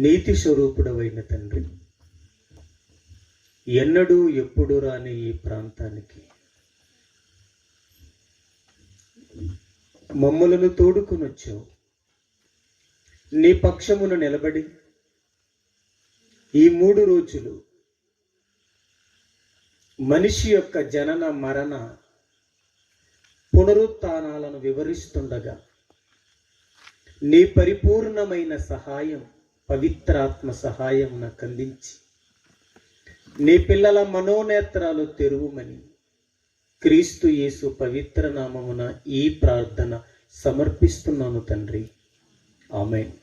నీతి స్వరూపుడవైన తండ్రి, ఎన్నడూ ఎప్పుడు రాని ఈ ప్రాంతానికి మమ్మలను తోడుకొని వచ్చావు. నీ పక్షమును నిలబడి ఈ 3 రోజులు మనిషి యొక్క జనన మరణ పునరుత్థానాలను వివరిస్తుండగా నీ పరిపూర్ణమైన సహాయం, పవిత్రాత్మ సహాయం నాకు అందించి నీ పిల్లల మనోనేత్రాలు తెరువుమని క్రీస్తు యేసు పవిత్ర నామమున ఈ ప్రార్థన సమర్పిస్తున్నాను తండ్రి. ఆమేన్.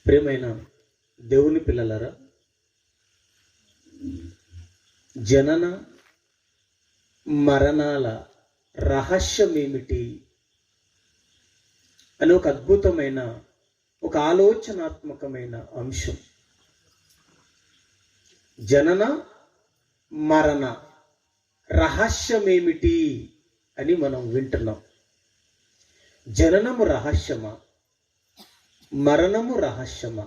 ప్రియమైన దేవుని పిల్లలారా, జనన మరణాల రహస్యం ఏమిటి అని ఒక అద్భుతమైన, ఒక ఆలోచనాత్మకమైన అంశం. జనన మరణ రహస్యం ఏమిటి అని మనం వింటున్నాం. జననము రహస్యమా, మరణము రహస్యమా?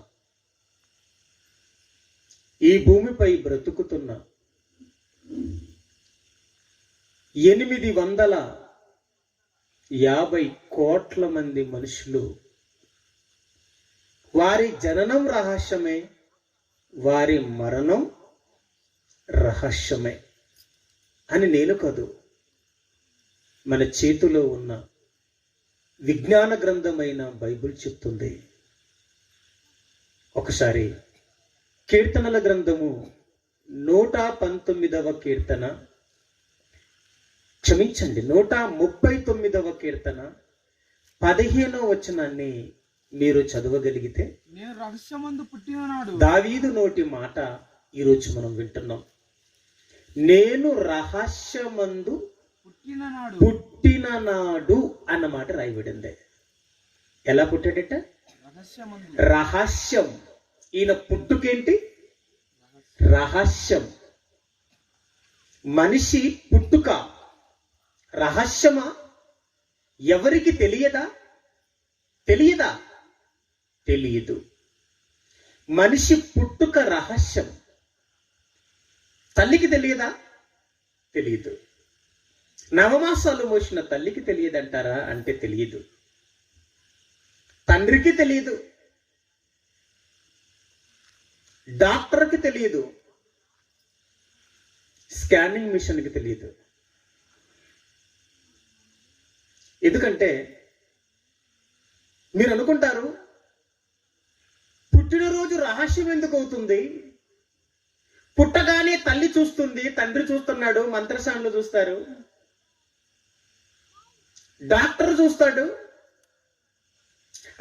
ఈ భూమిపై బ్రతుకుతున్న 850 కోట్ల మంది మనుషులు, వారి జననం రహస్యమే, వారి మరణం రహస్యమే అని నేను కాదు, మన చేతిలో ఉన్న విజ్ఞాన గ్రంథమైన బైబిల్ చెప్తుంది. ఒకసారి కీర్తనల గ్రంథము 119వ కీర్తన, క్షమించండి 139వ కీర్తన 15వ వచనాన్ని మీరు చదవగలిగితే, నేను రహస్యమందు పుట్టిననాడు, దావీదు నోటి మాట ఈరోజు మనం వింటున్నాం. నేను రహస్యమందు పుట్టిననాడు అన్న మాట రాయబడింది. ఎలా పుట్టాడట? రహస్యం. ఈయన పుట్టుకేంటి? రహస్యం. మనిషి పుట్టుక రహస్యమా? ఎవరికి తెలియదా? తెలియదు. మనిషి పుట్టుక రహస్యం. తల్లికి తెలియదా? తెలియదు. నవమాసాలు మోసిన తల్లికి తెలియదంటారా అంటే తెలియదు. తండ్రికి తెలియదు, డాక్టర్కి తెలియదు, స్కానింగ్ మిషన్కి తెలియదు. ఎందుకంటే మీరు అనుకుంటారు, పుట్టినరోజు రహస్యం ఎందుకు అవుతుంది? పుట్టగానే తల్లి చూస్తుంది, తండ్రి చూస్తున్నాడు, మంత్రసానులు చూస్తారు, డాక్టర్ చూస్తాడు,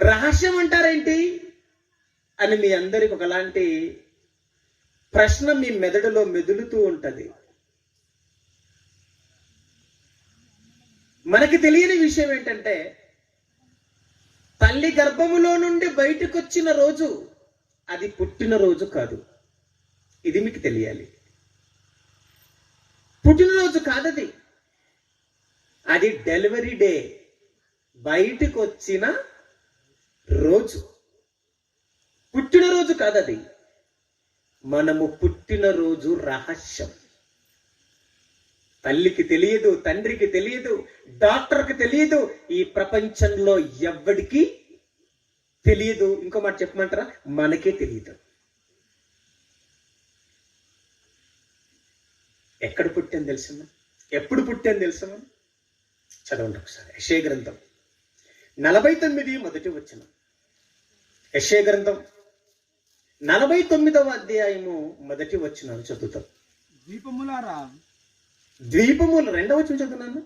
రహస్యం అంటారేంటి అని మీ అందరికి ఒకలాంటి ప్రశ్న మీ మెదడులో మెదులుతూ ఉంటది. మనకి తెలియని విషయం ఏంటంటే, తల్లి గర్భములో నుండి బయటకు వచ్చిన రోజు అది పుట్టినరోజు కాదు. ఇది మీకు తెలియాలి. పుట్టినరోజు కాదది, అది డెలివరీ డే, బయటకు వచ్చిన రోజు. పుట్టినరోజు కాదది. మనము పుట్టినరోజు రహస్యం. తల్లికి తెలియదు, తండ్రికి తెలియదు, డాక్టర్కి తెలియదు, ఈ ప్రపంచంలో ఎవ్వడికి తెలియదు. ఇంకో మాట చెప్పమంటారా? మనకే తెలియదు. ఎక్కడ పుట్టాను తెలుసమ్మా? ఎప్పుడు పుట్టాను తెలుసమ్మా? చదవండి ఒకసారి. యెషయా గ్రంథం 49 మొదటి వచనం. యెషయా గ్రంథం 49వ అధ్యాయము మొదటి వచనం చదువుతాం. ద్వీపములారా, ద్వీపములు 2వ వచనం చదువుతున్నాను.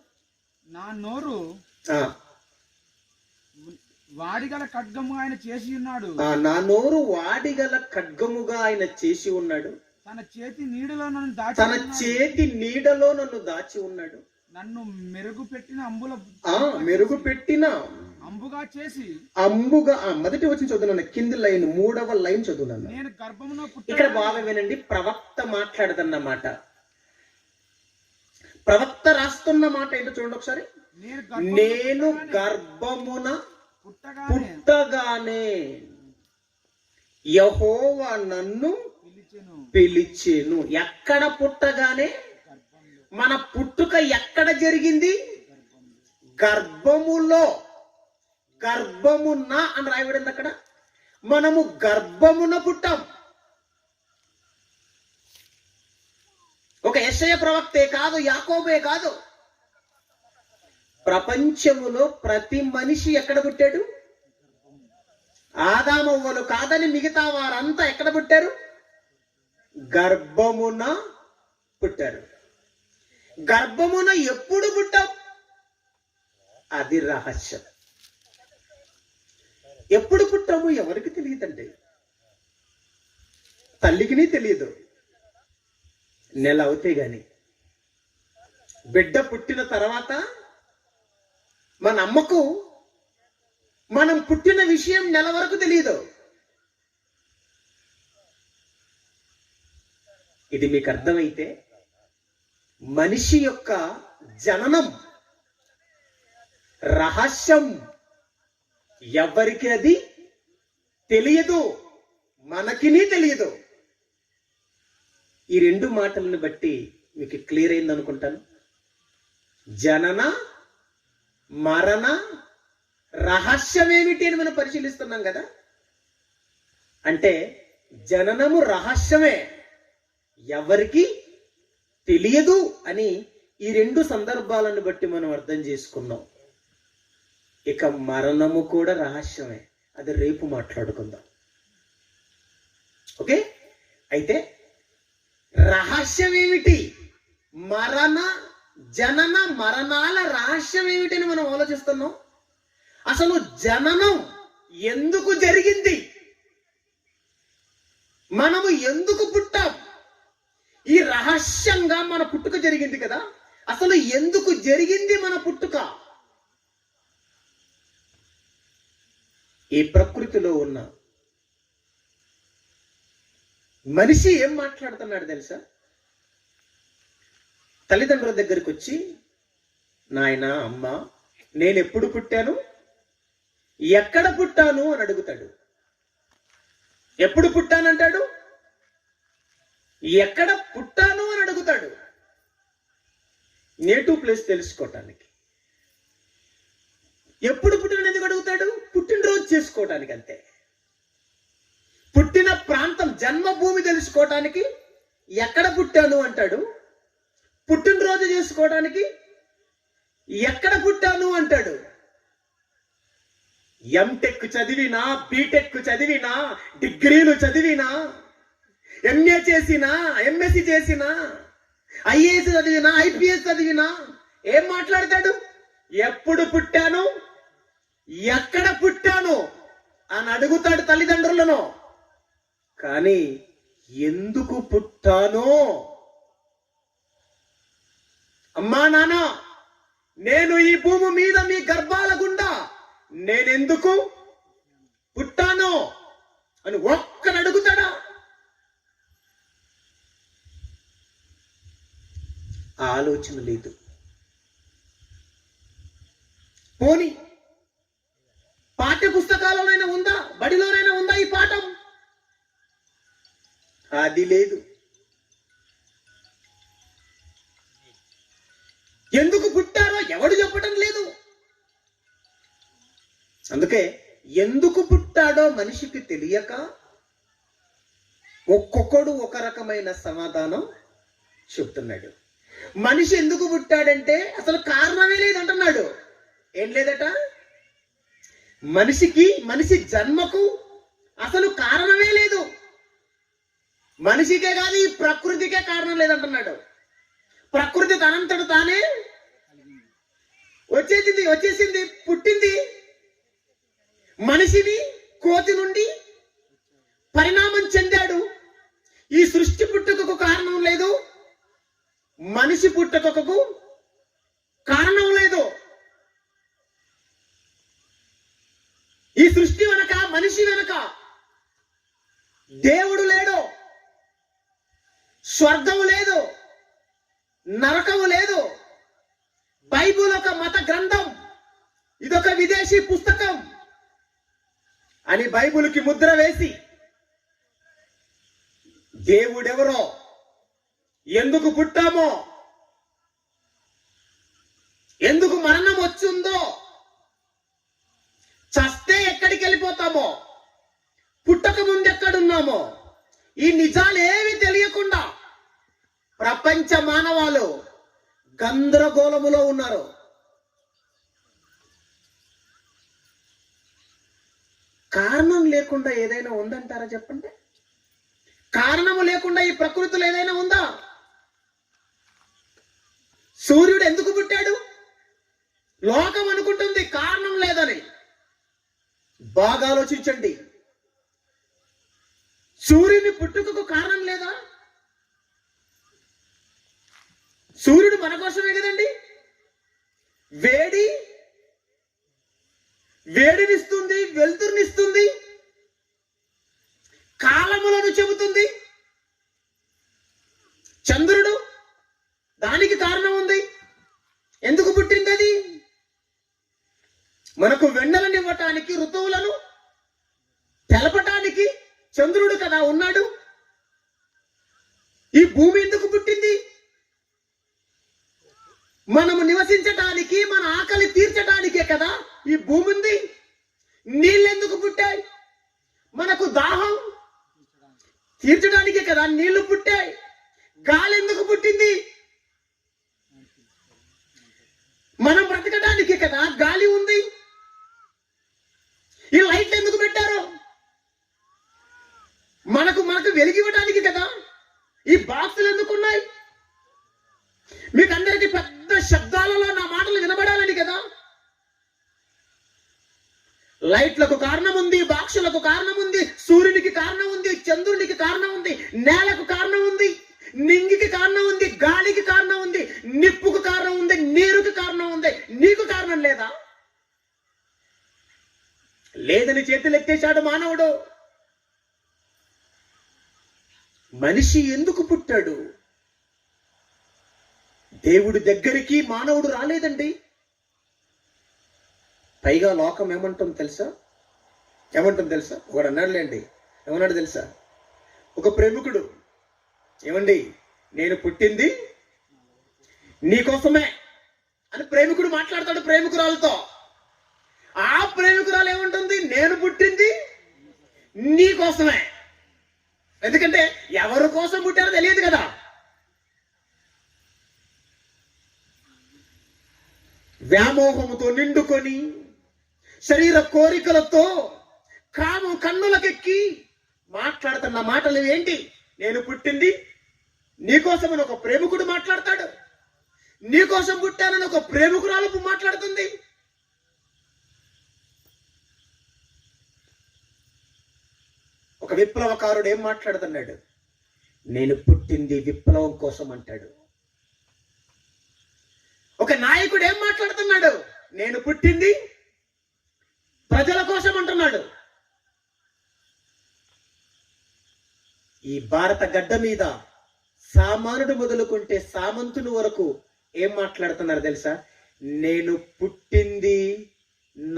నా నోరు వాడిగల ఖడ్గము ఆయన చేసి ఉన్నాడు. నా నోరు వాడిగల ఖడ్గముగా ఆయన చేసి ఉన్నాడు. తన చేతి నీడలో నన్ను దాచి ఉన్నాడు. నన్ను మెరుగుపెట్టిన అంబుగా చేసి మొదటి వచనం చదువున్నాను. కింది లైన్ 3వ లైన్ చదువున్నాను. నేను గర్భమున ఇక్కడ బాగా వినండి. ప్రవక్త మాట్లాడదన్నమాట. ప్రవక్త రాస్తున్న మాట ఏంటో చూడండి ఒకసారి. నేను గర్భమున పుట్టగానే యెహోవా నన్ను పిలిచెను పిలిచెను. ఎక్కడ పుట్టగానే గర్భంలో మన పుట్టుక ఎక్కడ జరిగింది? గర్భంలో గర్భములో. గర్భమున అని రాయబడింది అక్కడ. మనము గర్భమున పుట్టాం. ఒక యెషయా ప్రవక్తే కాదు, యాకోబే కాదు, ప్రపంచములో ప్రతి మనిషి ఎక్కడ పుట్టాడు? ఆదామవ్వలు కాదని మిగతా వారంతా ఎక్కడ పుట్టారు? గర్భమున పుట్టారు. గర్భమున ఎప్పుడు పుట్టాం? అది రహస్యం. ఎప్పుడు పుట్టాము ఎవరికి తెలియదండి. తల్లికిని తెలియదు. నెల అవుతే గాని. బిడ్డ పుట్టిన తర్వాత మన అమ్మకు మనం పుట్టిన విషయం నెల వరకు తెలియదు. ఇది మీకు అర్థమైతే మనిషి యొక్క జననం రహస్యం. ఎవరికి అది తెలియదు, మనకిని తెలియదు. ఈ రెండు మాటలను బట్టి మీకు క్లియర్ అయింది అనుకుంటాను. జనన మరణ రహస్యం ఏమిటి అని మనం పరిశీలిస్తున్నాం కదా. అంటే జననము రహస్యమే, ఎవరికి తెలియదు అని ఈ రెండు సందర్భాలను బట్టి మనం అర్థం చేసుకున్నాం. ఇక మరణము కూడా రహస్యమే, అది రేపు మాట్లాడుకుందాం. ఓకే, అయితే రహస్యం ఏమిటి? జనన మరణాల రహస్యం ఏమిటని మనం ఆలోచిస్తున్నాం. అసలు జననం ఎందుకు జరిగింది? మనము ఎందుకు పుట్టాం? ఈ రహస్యంగా మన పుట్టుక జరిగింది కదా. అసలు ఎందుకు జరిగింది మన పుట్టుక? ఈ ప్రకృతిలో ఉన్న మనిషి ఏం మాట్లాడుతున్నాడు తెలుసా? తల్లిదండ్రుల దగ్గరికి వచ్చి, నాయన అమ్మ నేను ఎప్పుడు పుట్టాను, ఎక్కడ పుట్టాను అని అడుగుతాడు. ఎప్పుడు పుట్టానంటాడు, ఎక్కడ పుట్టాను అని అడుగుతాడు. నేటివ్ ప్లేస్ తెలుసుకోవటానికి. ఎప్పుడు పుట్టిన ఎందుకు అడుగుతాడు? పుట్టినరోజు చేసుకోవటానికి అంతే. పుట్టిన ప్రాంతం జన్మభూమి తెలుసుకోవటానికి ఎక్కడ పుట్టాను అంటాడు. పుట్టినరోజు చేసుకోవడానికి ఎక్కడ పుట్టాను అంటాడు. ఎంటెక్ చదివినా, బీటెక్ చదివినా, డిగ్రీలు చదివినా, ఎంఏ చేసినా, ఎంఎస్సి చేసినా, ఐఏఎస్ చదివినా, ఐపీఎస్ చదివినా ఏం మాట్లాడతాడు? ఎప్పుడు పుట్టాను, ఎక్కడ పుట్టాను అని అడుగుతాడు తల్లిదండ్రులను. కానీ ఎందుకు పుట్టానో, అమ్మా నాన్న నేను ఈ భూమి మీద మీ గర్భాల గుండా నేనెందుకు పుట్టానో అని ఒక్కడు అడుగుతాడా? ఆలోచన లేదు. పోనీ పాఠ్య పుస్తకాలలోనైనా ఉందా, బడిలోనైనా ఉందా ఈ పాఠం? అది లేదు. ఎందుకు పుట్టారో ఎవడు చెప్పడం లేదు. అందుకే ఎందుకు పుట్టాడో మనిషికి తెలియక ఒక్కొక్కడు ఒక రకమైన సమాధానం చెప్తున్నాడు. మనిషి ఎందుకు పుట్టాడంటే అసలు కారణమే లేదంటున్నాడు. ఏం లేదట? మనిషి జన్మకు అసలు కారణమే లేదు. మనిషికే కాదు, ఈ ప్రకృతికే కారణం లేదంటున్నాడు. ప్రకృతి తనంతట తానే వచ్చేసింది, పుట్టింది. మనిషిని కోతి నుండి పరిణామం చెందాడు. ఈ సృష్టి పుట్టుకకు కారణం లేదు, మనిషి పుట్టుకకు కారణం లేదు. ఈ సృష్టి వెనక, మనిషి వెనక దేవుడు లేడు, స్వర్గము లేదు, నరకము లేదు. బైబిల్ ఒక మత గ్రంథం, ఇదొక విదేశీ పుస్తకం అని బైబిల్కి ముద్ర వేసి దేవుడెవరో, ఎందుకు పుట్టామో, ఎందుకు మరణం వచ్చిందో, చస్తే ఎక్కడికి వెళ్ళిపోతామో, పుట్టక ముందు ఎక్కడున్నామో, ఈ నిజాలు ఏవి తెలియకుండా ప్రపంచ మానవాలు గందరగోళములో ఉన్నారు. కారణం లేకుండా ఏదైనా ఉందంటారా చెప్పండి? కారణము లేకుండా ఈ ప్రకృతిలో ఏదైనా ఉందా? సూర్యుడు ఎందుకు పుట్టాడు? లోకం అనుకుంటుంది కారణం లేదని. బాగా ఆలోచించండి. సూర్యుని పుట్టుకకు కారణం లేదా? సూర్యుడు మన కోసమే కదండి. వేడినిస్తుంది, వెలుతురునిస్తుంది, కాలములను చెబుతుంది. చంద్రుడు, దానికి కారణం ఉంది. ఎందుకు పుట్టింది అది? మనకు వెన్నెలనివ్వటానికి, ఋతువులను తెలపటానికి చంద్రుడు కదా ఉన్నాడు. ఈ భూమి ఎందుకు పుట్టింది? మనము నివసించటానికి, మన ఆకలి తీర్చడానికే కదా ఈ భూమి ఉంది. నీళ్ళు ఎందుకు పుట్టాయి? మనకు దాహం తీర్చడానికే కదా నీళ్లు పుట్టాయి. గాలి ఎందుకు పుట్టింది? మనం బ్రతకడానికే కదా గాలి ఉంది. ఈ లైట్లు ఎందుకు పెట్టారు? మనకు వెలిగివ్వడానికి కదా. ఈ బాక్సులు ఎందుకు ఉన్నాయి? మీకు అందరికీ పెద్ద శబ్దాలలో నా మాటలు వినబడాలని కదా. లైట్లకు కారణం ఉంది, బాక్సులకు కారణం ఉంది, సూర్యునికి కారణం ఉంది, చంద్రునికి కారణం ఉంది, నేలకు కారణం ఉంది, నింగికి కారణం ఉంది, గాలికి కారణం ఉంది, నిప్పుకు కారణం ఉంది, నీరుకి కారణం ఉంది. నీకు కారణం లేదా? లేదని చేతులు ఎత్తేశాడు మానవుడు. మనిషి ఎందుకు పుట్టాడు? దేవుడి దగ్గరికి మానవుడు రాలేదండి. పైగా లోకం ఏమంటుంది తెలుసా? ఒకడు అన్నాడులేండి. ఏమన్నాడు తెలుసా? ఒక ప్రేమికుడు, ఏమండి నేను పుట్టింది నీకోసమే అని ప్రేమికుడు మాట్లాడతాడు ప్రేమికురాలతో. ఆ ప్రేమికురాలు ఏమంటుంది? నేను పుట్టింది నీకోసమే. ఎందుకంటే ఎవరి కోసం పుట్టారో తెలియదు కదా. వ్యామోహముతో నిండుకొని, శరీర కోరికలతో, కాము కన్నులకెక్కి మాట్లాడుతున్న మాటలు ఏంటి? నేను పుట్టింది నీకోసమని ఒక ప్రేమికుడు మాట్లాడతాడు. నీకోసం పుట్టానని ఒక ప్రేమికురాలు మాట్లాడుతుంది. ఒక విప్లవకారుడు ఏం మాట్లాడుతున్నాడు? నేను పుట్టింది విప్లవం కోసం అంటాడు. ఒక నాయకుడు ఏం మాట్లాడుతున్నాడు? నేను పుట్టింది ప్రజల కోసం అంటున్నాడు. ఈ భారత గడ్డ మీద సామానుడు మొదలుకుంటే సామంతుని వరకు ఏం మాట్లాడుతున్నారు తెలుసా? నేను పుట్టింది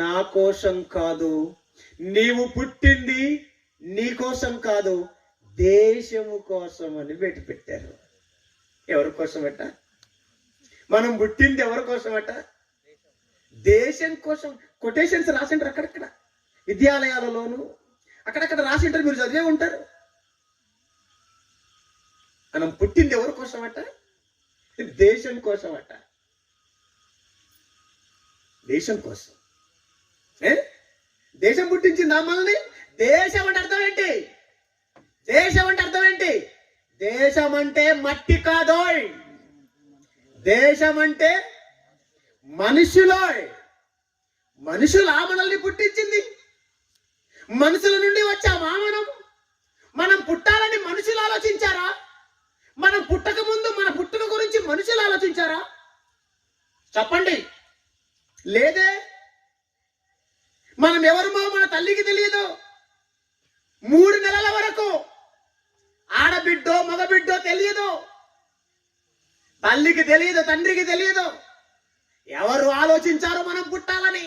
నా కోసం కాదు, నీవు పుట్టింది నీ కోసం కాదు, దేశము కోసం అని పెట్టారు. ఎవరి కోసమట? మనం పుట్టింది ఎవరి కోసమట? దేశం కోసం. కొటేషన్స్ రాసింటారు అక్కడక్కడ, విద్యాలయాలలోను అక్కడక్కడ రాసింటారు, మీరు చదివే ఉంటారు. మనం పుట్టింది ఎవరి కోసమట? దేశం కోసమట. దేశం కోసం. దేశం పుట్టించింది మనల్ని. దేశం అంటే అర్థం ఏంటి? దేశం అంటే మట్టి కాదోయ్. దేశం అంటే మనుషులోయ్. మనుషులా మనల్ని పుట్టించింది. మనుషుల నుండి వచ్చామా మనం పుట్టాలని మనుషులు ఆలోచించారా? మనం పుట్టక ముందు మన పుట్టుక గురించి మనుషులు ఆలోచించారా? చెప్పండి. లేదే. మనం ఎవరుమో మన తల్లికి తెలియదు. 3 నెలల వరకు ఆడబిడ్డో మగబిడ్డో తెలియదు. తల్లికి తెలియదు, తండ్రికి తెలియదు. ఎవరు ఆలోచించారో మనం పుట్టాలని?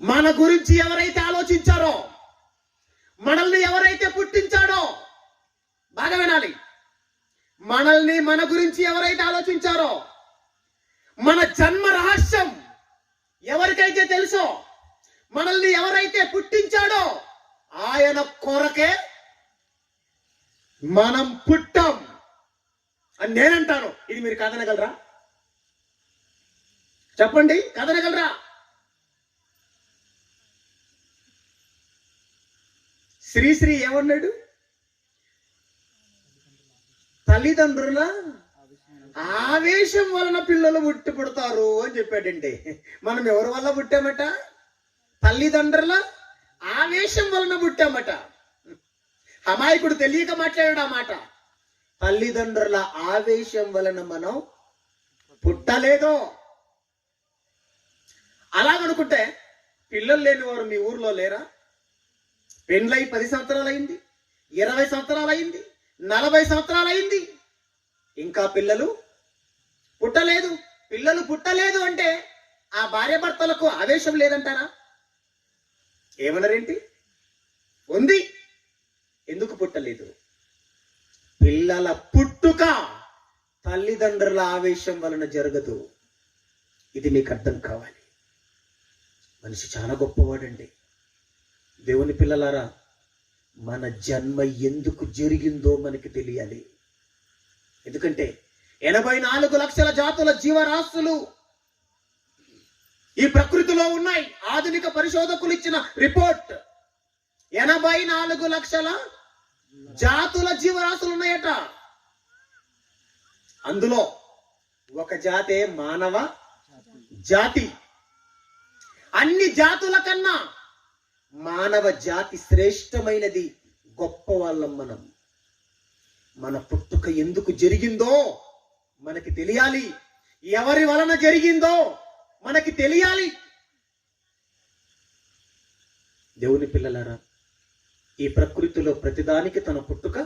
మన గురించి ఎవరైతే ఆలోచించారో, మనల్ని ఎవరైతే పుట్టించాడో, బాగా వినాలి, మనల్ని మన గురించి ఎవరైతే ఆలోచించారో, మన జన్మ రహస్యం ఎవరికైతే తెలుసో, మనల్ని ఎవరైతే పుట్టించాడో ఆయన కొరకే మనం పుట్టాం అని నేనంటాను. ఇది మీరు కాదనగలరా? చెప్పండి, కాదనగలరా? శ్రీశ్రీ ఏమన్నాడు? తల్లిదండ్రుల ఆవేశం వలన పిల్లలు పుట్టి పుడతారు అని చెప్పాడండి. మనం ఎవరి వల్ల పుట్టామట? తల్లిదండ్రుల ఆవేశం వలన పుట్టామట. అమాయకుడు తెలియక మాట్లాడాడు ఆ మాట. తల్లిదండ్రుల ఆవేశం వలన మనం పుట్టలేదు. అలాగనుకుంటే పిల్లలు లేని వారు మీ ఊర్లో లేరా? పెండ్లై 10 సంవత్సరాలు అయింది, 20 సంవత్సరాలు అయింది, 40 సంవత్సరాలు అయింది, ఇంకా పిల్లలు పుట్టలేదు. పిల్లలు పుట్టలేదు అంటే ఆ భార్య భర్తలకు ఆవేశం లేదంటారా? ఏమన్నారేంటి? ఉంది. ఎందుకు పుట్టలేదు? పిల్లల పుట్టుక తల్లిదండ్రుల ఆవేశం వలన జరగదు. ఇది మీకు అర్థం కావాలి. మనిషి చాలా గొప్పవాడండి. దేవుని పిల్లలారా, మన జన్మ ఎందుకు జరిగిందో మనకి తెలియాలి. ఎందుకంటే 84 లక్షల జాతుల జీవరాశులు ఈ ప్రకృతిలో ఉన్నాయి. ఆధునిక పరిశోధకులు ఇచ్చిన రిపోర్ట్ 84 లక్షల జాతుల జీవరాశులు ఉన్నాయట. అందులో ఒక జాతే మానవ జాతి. అన్ని జాతుల కన్నా మానవ జాతి శ్రేష్టమైనది, గొప్ప వాళ్ళం మనం. మన పుట్టుక ఎందుకు జరిగిందో మనకి తెలియాలి. ఎవరి వలన జరిగిందో మనకి తెలియాలి. దేవుని పిల్లలారా, ఈ ప్రకృతిలో ప్రతిదానికి తన పుట్టుక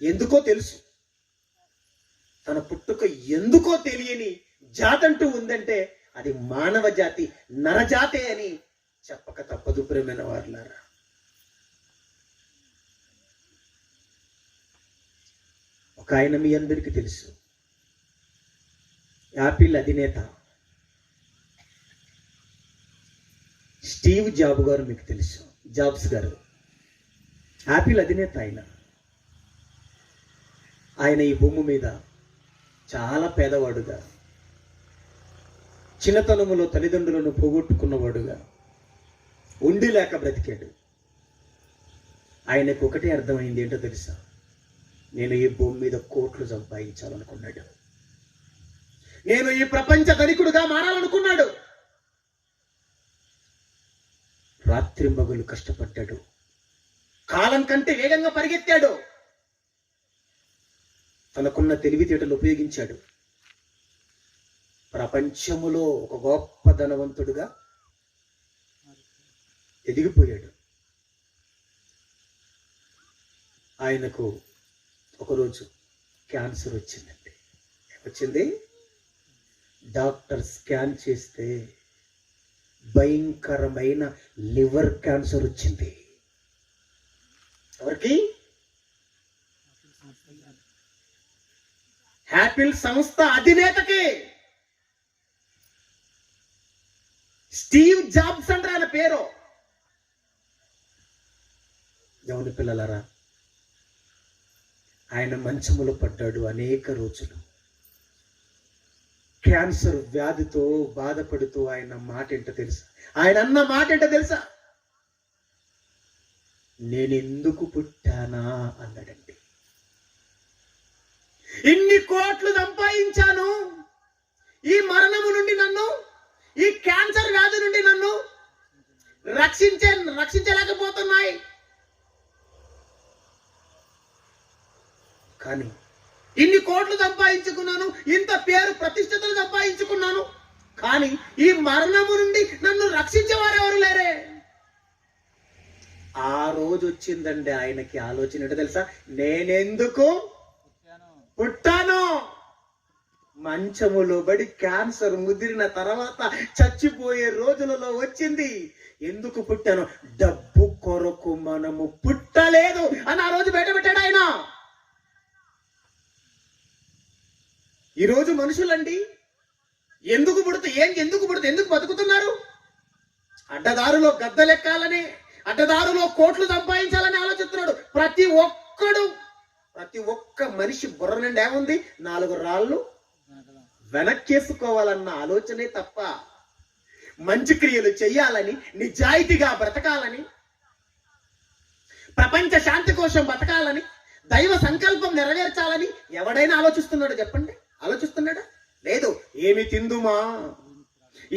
ఎందుకో తెలుసు. తన పుట్టుక ఎందుకో తెలియని జాతంటూ ఉందంటే అది మానవ జాతి, నరజాతే అని చెప్పక తప్పదు. ప్రేమైన వారులారా, ఒక ఆయన మీ అందరికీ తెలుసు, యాపిల్ అధినేత స్టీవ్ జాబ్ గారు. మీకు తెలుసు, జాబ్స్ గారు యాపిల్ అధినేత. ఆయన ఈ భూమి మీద చాలా పేదవాడుగా, చిన్నతనములో తల్లిదండ్రులను పోగొట్టుకున్నవాడుగా, ఉండి లేక బ్రతికాడు. ఆయనకు ఒకటే అర్థమైంది, ఏంటో తెలుసా? నేను ఈ భూమి మీద కోట్లు సంపాదించాలనుకున్నాడు. నేను ఈ ప్రపంచ ధనికుడుగా మారాలనుకున్నాడు. రాత్రి మగులు కష్టపడ్డాడు. కాలం కంటే వేగంగా పరిగెత్తాడు. తనకున్న తెలివితేటలు ఉపయోగించాడు. ప్రపంచములో ఒక గొప్ప ధనవంతుడుగా ఎదిగిపోయాడు. ఆయనకు ఒకరోజు క్యాన్సర్ వచ్చిందండి. వచ్చింది. డాక్టర్ స్కాన్ చేస్తే భయంకరమైన లివర్ క్యాన్సర్ వచ్చింది. ఎవరికి? యాపిల్ సంస్థ అధినేతకి. స్టీవ్ జాబ్స్ అంటారు ఆయన పేరు. దేవుని పిల్లలారా, ఆయన మంచములో పడ్డాడు అనేక రోజులు. క్యాన్సర్ వ్యాధితో బాధపడుతూ ఆయన మాట ఏంటో తెలుసా? ఆయన అన్న మాట ఏంటో తెలుసా? నేనెందుకు పుట్టానా అన్నాడండి. ఇన్ని కోట్లు సంపాదించాను, ఈ మరణము నుండి నన్ను, ఈ క్యాన్సర్ వ్యాధి నుండి నన్ను రక్షించలేకపోతున్నాయి. కానీ ఇన్ని కోట్లు సంపాదించుకున్నాను, ఇంత పేరు ప్రతిష్టతలు సంపాదించుకున్నాను, కానీ ఈ మరణము నుండి నన్ను రక్షించేవారు ఎవరు లేరే. ఆ రోజు వచ్చిందండి ఆయనకి ఆలోచన. ఏంటో తెలుసా? నేనెందుకు పుట్టాను. మంచములో బడి క్యాన్సర్ ముదిరిన తర్వాత చచ్చిపోయే రోజులలో వచ్చింది. ఎందుకు పుట్టాను? డబ్బు కొరకు మనము పుట్టలేదు అని ఆ రోజు బయట పెట్టాడు ఆయన. ఈరోజు మనుషులండి ఎందుకు బతుకుతున్నారు? అడ్డదారులో గద్దలెక్కాలని, అడ్డదారులో కోట్లు సంపాదించాలని ఆలోచిస్తున్నాడు ప్రతి ఒక్క మనిషి బుర్ర నుండి ఏముంది? 4 రాళ్ళు వెనక్కేసుకోవాలన్న ఆలోచనే తప్ప మంచి క్రియలు చెయ్యాలని, నిజాయితీగా బ్రతకాలని, ప్రపంచ శాంతి కోసం బతకాలని, దైవ సంకల్పం నెరవేర్చాలని ఎవడైనా ఆలోచిస్తున్నాడు చెప్పండి? ఆలోచిస్తున్నాడా? లేదు. ఏమి తిందుమా,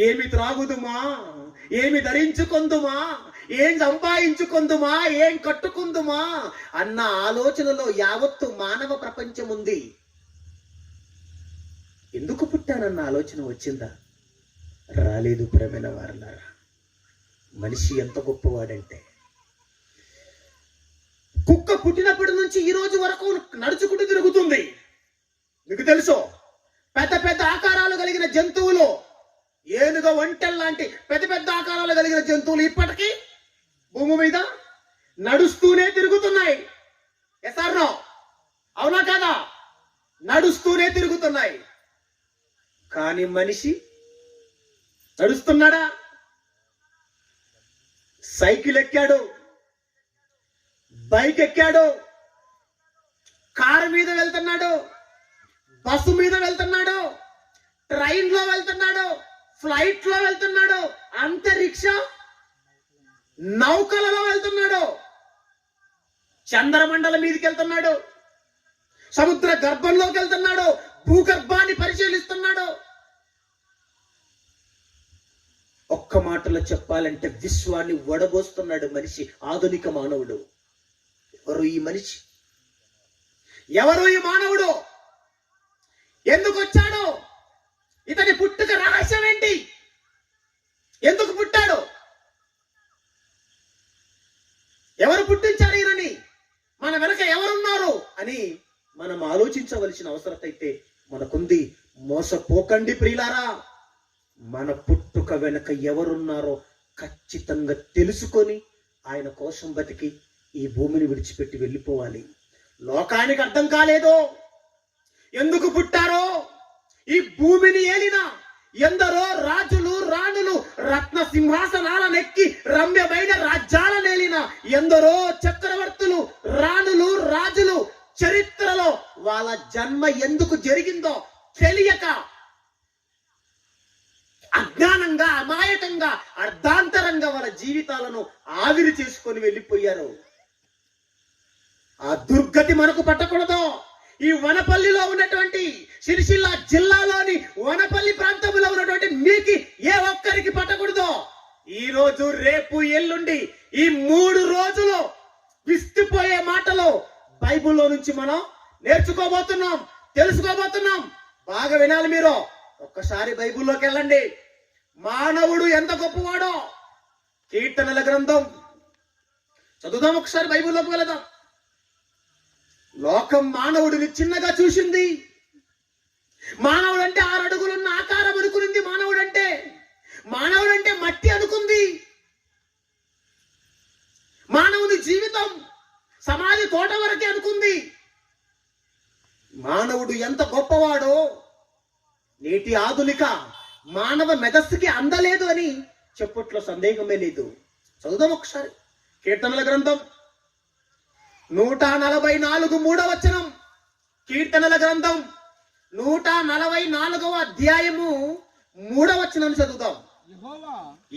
ఏమి త్రాగుదుమా, ఏమి ధరించుకొందుమా, ఏం సంపాదించుకొందుమా, ఏం కట్టుకుందుమా అన్న ఆలోచనలో యావత్తు మానవ ప్రపంచం ఉంది. ఎందుకు పుట్టానన్న ఆలోచన వచ్చిందా? రాలేదు. ప్రేమైన వారలారా, మనిషి ఎంత గొప్పవాడంటే కుక్క పుట్టినప్పటి నుంచి ఈ రోజు వరకు నడుచుకుంటూ తిరుగుతుంది. మీకు తెలుసు, పెద్ద పెద్ద ఆకారాలు కలిగిన జంతువులు, ఏనుగ, ఒంటెల్ లాంటి పెద్ద పెద్ద ఆకారాలు కలిగిన జంతువులు ఇప్పటికీ భూమి మీద నడుస్తూనే తిరుగుతున్నాయి. ఎసారో అవునా కాదా? నడుస్తూనే తిరుగుతున్నాయి. కానీ మనిషి నడుస్తున్నాడా? సైకిల్ ఎక్కాడు, బైక్ ఎక్కాడు, కారు మీద వెళ్తున్నాడు, బస్సు మీద వెళ్తున్నాడు, ట్రైన్ లో వెళ్తున్నాడు, ఫ్లైట్ లో వెళ్తున్నాడు, అంతరిక్ష నౌకలలో వెళ్తున్నాడు, చంద్రమండలం మీదకి వెళ్తున్నాడు, సముద్ర గర్భంలోకి వెళ్తున్నాడు, భూగర్భాన్ని పరిశీలిస్తున్నాడు. ఒక్క మాటలో చెప్పాలంటే విశ్వాన్ని వడబోస్తున్నాడు మనిషి, ఆధునిక మానవుడు. ఎవరు ఈ మనిషి? ఎవరు ఈ మానవుడు? ఎందుకు వచ్చాడు? ఇతని పుట్టుక రహస్యం ఏంటి? ఎందుకు పుట్టాడు? ఎవరు పుట్టించారు ఈయనని? మన వెనక ఎవరున్నారు అని మనం ఆలోచించవలసిన అవసరం అయితే మనకుంది. మోసపోకండి ప్రియులారా. మన పుట్టుక వెనక ఎవరున్నారో ఖచ్చితంగా తెలుసుకొని ఆయన కోసం బతికి ఈ భూమిని విడిచిపెట్టి వెళ్ళిపోవాలి. లోకానికి అర్థం కాలేదో ఎందుకు పుట్టారో? ఈ భూమిని ఏలిన ఎందరో రాజులు, రాణులు రత్న సింహాసనాలనెక్కి రమ్యమైన రాజ్యాలనేలిన ఎందరో చక్రవర్తులు, రాణులు, రాజులు చరిత్రలో వాళ్ళ జన్మ ఎందుకు జరిగిందో తెలియక అజ్ఞానంగా, అమాయకంగా, అర్ధాంతరంగా వాళ్ళ జీవితాలను ఆవిరి చేసుకొని వెళ్ళిపోయారు. ఆ దుర్గతి మనకు పట్టకూడదు. ఈ వనపల్లిలో ఉన్నటువంటి, సిరిసిల్ల జిల్లాలోని వనపల్లి ప్రాంతంలో ఉన్నటువంటి మీకు ఏ ఒక్కరికి పట్టకూడదు. ఈ రోజు, రేపు, ఎల్లుండి ఈ 3 రోజులు విస్తుపోయే మాటలు బైబిల్లో నుంచి మనం నేర్చుకోబోతున్నాం, తెలుసుకోబోతున్నాం. బాగా వినాలి మీరు. ఒక్కసారి బైబిల్లోకి వెళ్ళండి. మానవుడు ఎంత గొప్పవాడో కీర్తనల గ్రంథం చదువుదాం. ఒకసారి బైబిల్లోకి వెళదాం. లోకం మానవుడిని చిన్నగా చూసింది. మానవుడంటే 6 అడుగులున్న ఆకారం అనుకునింది. మానవుడంటే మట్టి అనుకుంది. మానవుని జీవితం సమాధి తోట వరకే అనుకుంది. మానవుడు ఎంత గొప్పవాడో నేటి ఆధునిక మానవ మెదస్సుకి అందలేదు అని చెప్పుట్లో సందేహమే లేదు. చదువుదాం ఒకసారి. కీర్తనల గ్రంథం 144 3వ వచనం. కీర్తనల గ్రంథం 144వ అధ్యాయము 3వ వచనం చదువుదాం.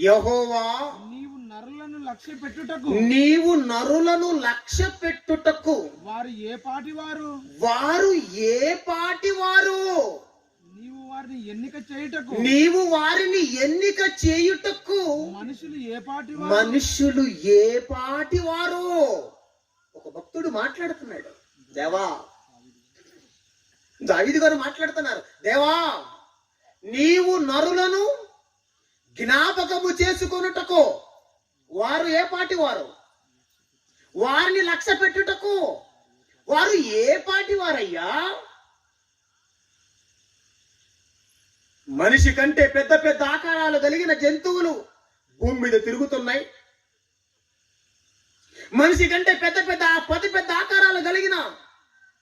యెహోవా నీవు నరులను లక్ష్య పెట్టుటకు వారు ఏ పాటి వారు నీవు వారిని ఎన్నిక చేయుటకు మనుషులు ఏ పాటి వారు. ఒక భక్తుడు మాట్లాడుతున్నాడు. దేవా, దావీదు గారు మాట్లాడుతున్నారు. దేవా, నీవు నరులను జ్ఞాపకము చేసుకొనుటకు వారు ఏ పాటి వారు? వారిని లక్ష్య పెట్టుటకు వారు ఏ పాటి వారయ్యా? మనిషి కంటే పెద్ద పెద్ద ఆకారాలు కలిగిన జంతువులు భూమి మీద తిరుగుతున్నాయి. మనిషి కంటే పెద్ద పెద్ద పెద్ద ఆకారాలు కలిగిన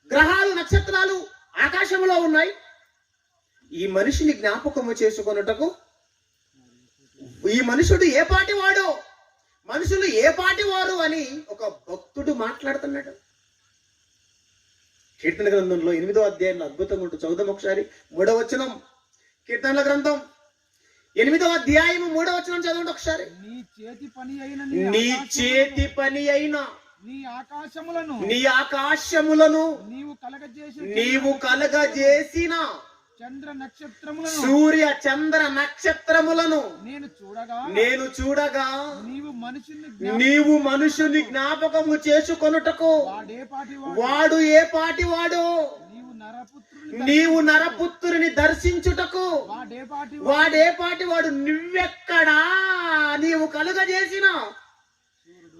గ్రహాలు నక్షత్రాలు ఆకాశంలో ఉన్నాయి. ఈ మనిషిని జ్ఞాపకము చేసుకొనుటకు ఈ మనుషుడు ఏ పాటి వాడో, మనుషులు ఏ పాటి వారు అని ఒక భక్తుడు మాట్లాడుతున్నాడు. కీర్తన గ్రంథంలో 8వ అధ్యాయంలో అద్భుతంగా ఉంటుంది. చదువుదాం ఒకసారి 3వ వచనం. కీర్తనల గ్రంథం 8వ అధ్యాయం 3వ వచనం చదవండి ఒకసారి. నీ చేతి పని అయిన నీ ఆకాశములను నీవు కలగజేసిన సూర్య చంద్ర నక్షత్రములను నేను చూడగా నీవు మనుషుని జ్ఞాపకము చేసుకొనుటకు వాడు ఏ పాటి వాడో, నీవు నరపుత్రుని దర్శించుటకు వాడే పాటి వాడు, నువ్వెక్కడా, నీవు కలుగజేసిన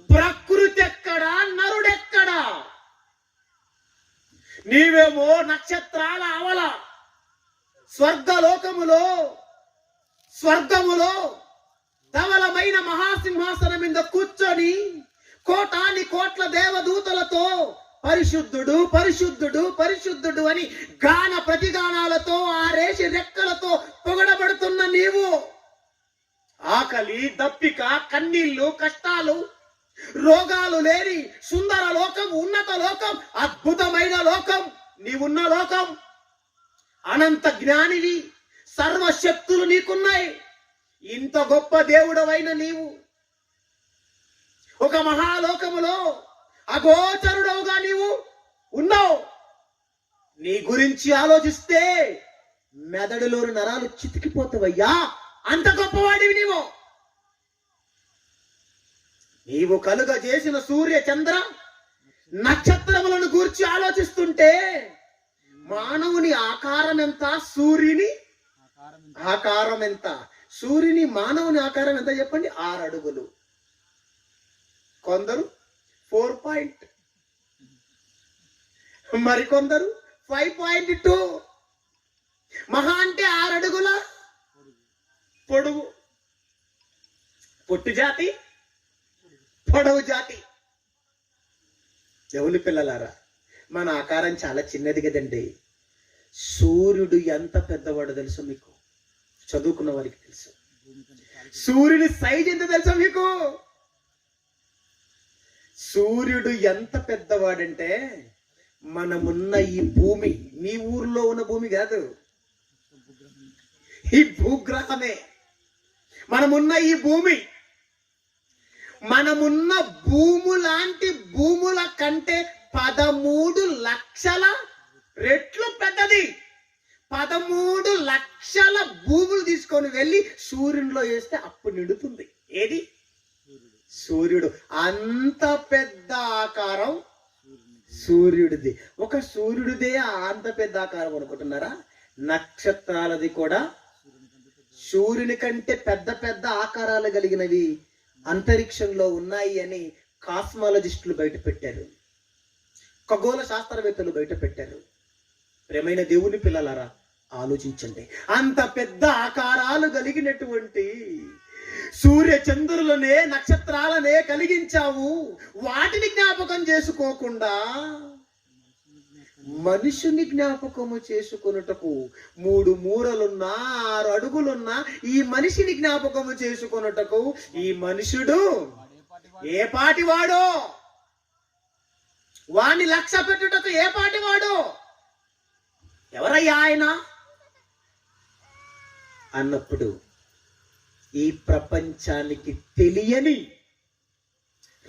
ప్రకృతి ఎక్కడా, నరుడెక్కడా, నీవేమో నక్షత్రాల ఆవల స్వర్గములో ధవలమైన మహాసింహాసనం మీద కూర్చొని కోటాని కోట్ల దేవదూతలతో పరిశుద్ధుడు పరిశుద్ధుడు పరిశుద్ధుడు అని గాన ప్రతిగానాలతో ఆరేసి రెక్కలతో పొగడబడుతున్న నీవు, ఆకలి దప్పిక కన్నీళ్లు కష్టాలు రోగాలు లేని సుందర లోకం, ఉన్నత లోకం, అద్భుతమైన లోకం, నీవున్న లోకం, అనంత జ్ఞానివి, సర్వశక్తులు నీకున్నాయి. ఇంత గొప్ప దేవుడవైన నీవు ఒక మహాలోకములో అగోచరుడవుగా నీవు ఉన్నావు. నీ గురించి ఆలోచిస్తే మెదడులోని నరాలు చితికిపోతావయ్యా, అంత గొప్పవాడివి నీవు కలుగజేసిన సూర్య చంద్ర నక్షత్రములను గూర్చి ఆలోచిస్తుంటే మానవుని ఆకారం ఎంత, సూర్యుని ఆకారం ఎంత, సూర్యుని మానవుని ఆకారం ఎంత చెప్పండి? 6 అడుగులు, కొందరు 4 మరికొందరు 5.2, మహా అంటే 6 అడుగుల పొడుగు. పొట్టు జాతి, పొడవు జాతి. దేవుని పిల్లలారా, మన ఆకారం చాలా చిన్నది కదండి. సూర్యుడు ఎంత పెద్దవాడో తెలుసు మీకు? చదువుకున్న వారికి తెలుసు. సూర్యుడి సైజ్ ఎంత తెలుసా మీకు? సూర్యుడు ఎంత పెద్దవాడంటే మనమున్న ఈ భూమి, మీ ఊర్లో ఉన్న భూమి కాదు, ఈ భూగ్రహమే. మనమున్న ఈ భూమి, మనమున్న భూములాంటి భూముల కంటే 13 లక్షల రెట్లు పెద్దది. 13 లక్షల భూములు తీసుకొని వెళ్ళి సూర్యునిలో వేస్తే అప్పుడు నిండుతుంది. ఏది? సూర్యుడు. అంత పెద్ద ఆకారం సూర్యుడిది. ఒక సూర్యుడిదే అంత పెద్ద ఆకారం అనుకుంటున్నారా? నక్షత్రాలది కూడా సూర్యుని కంటే పెద్ద పెద్ద ఆకారాలు కలిగినవి అంతరిక్షంలో ఉన్నాయి అని కాస్మాలజిస్టులు బయట పెట్టారు, ఖగోళ శాస్త్రవేత్తలు బయట పెట్టారు. ప్రేమైన దేవుని పిల్లలారా, ఆలోచించండి. అంత పెద్ద ఆకారాలు కలిగినటువంటి సూర్య చంద్రులనే నక్షత్రాలనే కలిగించావు. వాటిని జ్ఞాపకం చేసుకోకుండా మనుషుని జ్ఞాపకము చేసుకొనుటకు 3 మూరలున్నా 6 అడుగులున్నా ఈ మనిషిని జ్ఞాపకము చేసుకొనుటకు ఈ మనుషుడు ఏ పాటి వాడో, వాణ్ణి లక్ష్య పెట్టుటకు ఏ పాటి వాడో, ఎవరయ్యా ఆయన అన్నప్పుడు ఈ ప్రపంచానికి తెలియని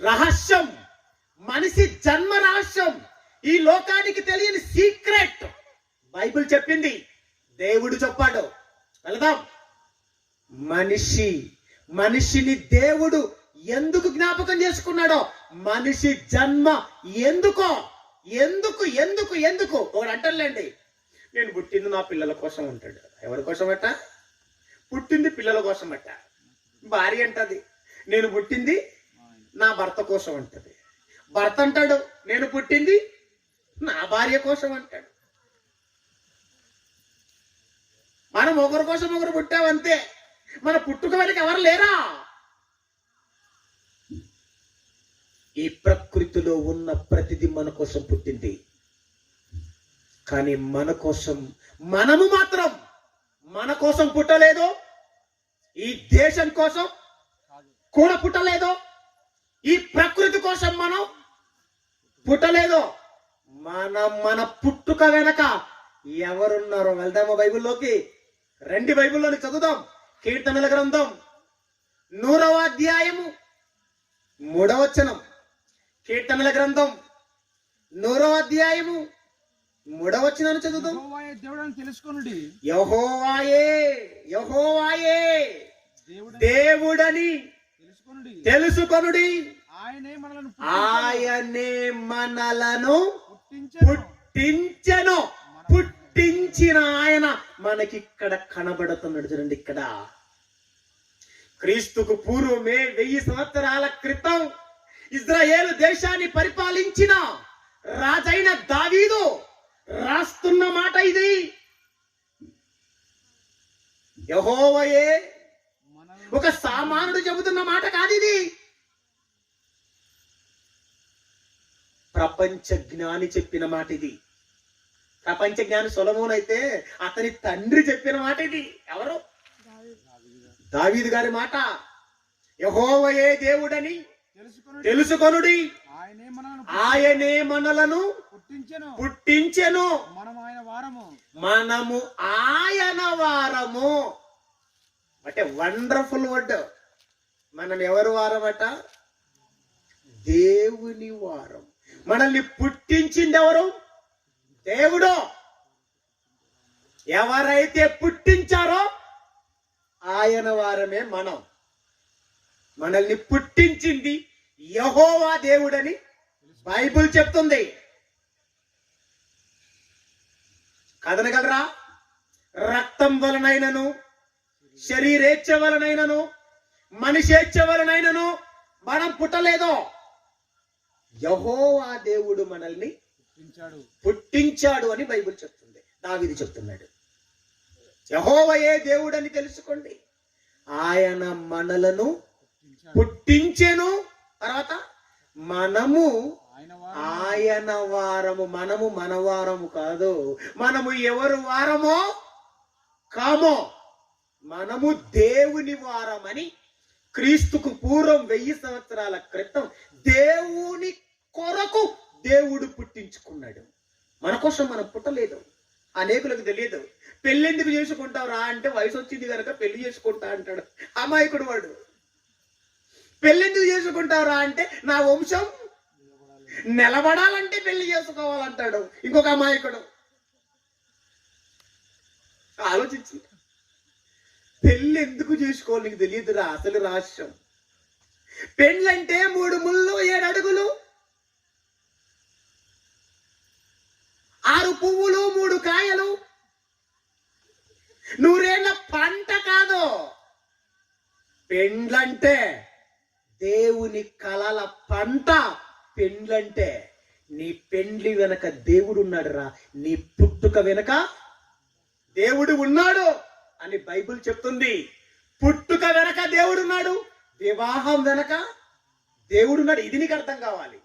రహస్యం, మనిషి జన్మ రహస్యం, ఈ లోకానికి తెలియని సీక్రెట్ బైబిల్ చెప్పింది, దేవుడు చెప్పాడు. వెళదాం. మనిషిని దేవుడు ఎందుకు జ్ఞాపకం చేసుకున్నాడో, మనిషి జన్మ ఎందుకు ఒకడు అంటారులేండి, నేను పుట్టింది నా పిల్లల కోసం అంటాడు. ఎవరి కోసం అట్ట? పుట్టింది పిల్లల కోసం అట్ట. భార్య అంటది, నేను పుట్టింది నా భర్త కోసం అంటది. భర్త అంటాడు, నేను పుట్టింది నా భార్య కోసం అంటాడు. మనం ఒకరి కోసం ఒకరు పుట్టామంతే. మన పుట్టుక వెనక ఎవరు లేరా? ఈ ప్రకృతిలో ఉన్న ప్రతిదీ మన కోసం పుట్టింది. కానీ మన కోసం మనము మాత్రం మన కోసం పుట్టలేదు. ఈ దేశం కోసం కూడా పుట్టలేదు. ఈ ప్రకృతి కోసం మనం పుట్టలేదు. మన పుట్టుక వెనక ఎవరున్నారో వెళ్దామా బైబిల్లోకి? రండి, బైబిల్లోని చదువుదాం. కీర్తనల గ్రంథం 100వ అధ్యాయము 3వ వచనం. కీర్తనల గ్రంథం 100వ అధ్యాయము 3వ వచనాన్ని చదువుదాం. యెహోవాయే దేవుడని తెలుసుకొనుడి. యెహోవాయే యెహోవాయే దేవుడని తెలుసుకొనుడి. తెలుసుకొనుడి. ఆయనే మనలను ఆయనే మనలను పుట్టించెను. పుట్టించెను. పుట్టించిన ఆయన మనకిక్కడ కనబడుతున్నాడు. చూడండి, ఇక్కడ క్రీస్తుకు పూర్వమే 1000 సంవత్సరాల క్రితం ఇజ్రాయేలు దేశాన్ని పరిపాలించిన రాజైన దావీదు రాస్తున్న మాట ఇది. యెహోవాయే మనలను ఒక సామానుడు చెబుతున్న మాట కాదు ఇది. ప్రపంచ జ్ఞాని చెప్పిన మాట ఇది. ప్రపంచ జ్ఞాని సొలొమోను అయితే అతని తండ్రి చెప్పిన మాట ఇది. ఎవరు? దావీదు గారి మాట. యెహోవాయే దేవుడని తెలుసుకొనుడి. తెలుసుకొనుడి. ఆయనే మనలను పుట్టించెను. పుట్టించెను. మనం ఆయన వారము. మనము ఆయన వారము. అంటే వండర్ఫుల్ వర్డ్. మనం ఎవరు వారమట? దేవుని వారం. మనల్ని పుట్టించింది ఎవరు? దేవుడు. ఎవరైతే పుట్టించారో ఆయన వారమే మనం. మనల్ని పుట్టించింది యెహోవా దేవుడని బైబిల్ చెప్తుంది. కదనగలరా? రక్తం వలనైనను, శరీరేచ్ఛ వలనైనను, మనిషేచ్ఛ వలనైనను మనం పుట్టలేదో. యెహోవా దేవుడు మనల్ని పుట్టించాడు. పుట్టించాడు అని బైబిల్ చెప్తుంది. దావీదు చెప్తున్నాడు. యెహోవాయే దేవుడని తెలుసుకోండి. ఆయన మనలను పుట్టించాడు. పుట్టించెను. తర్వాత మనము ఆయన వారము. ఆయన వారము. మనము మన వారము కాదు. మనము ఎవరు వారమో కామో. మనము దేవుని వారమని క్రీస్తుకు పూర్వం 1000 సంవత్సరాల క్రితం దేవుని కొరకు దేవుడు పుట్టించుకున్నాడు. మన కోసం మనం పుట్టలేదు. అనేకులకు తెలియదు. పెళ్ళెందుకు చేసుకుంటావురా అంటే వయసు వచ్చింది కనుక పెళ్లి చేసుకుంటా అంటాడు అమాయకుడు వాడు. పెళ్ళెందుకు చేసుకుంటావురా అంటే నా వంశం నిలబడాలంటే పెళ్లి చేసుకోవాలంటాడు ఇంకొక అమాయకుడు. ఆలోచించి పెళ్ళి ఎందుకు చేసుకోవాలి నీకు తెలియదురా అసలు రహస్యం. పెళ్ళంటే 3 ముళ్ళు 7 అడుగులు, 6 పువ్వులు 3 కాయలు, 100 ఏళ్ల పంట కాదు. పెండ్లంటే దేవుని కలల పంట. పెండ్లంటే నీ పెండ్లి వెనక దేవుడు ఉన్నాడు రా. నీ పుట్టుక వెనక దేవుడు ఉన్నాడు అని బైబిల్ చెప్తుంది. పుట్టుక వెనక దేవుడున్నాడు, వివాహం వెనక దేవుడున్నాడు. ఇది నీకు అర్థం కావాలి.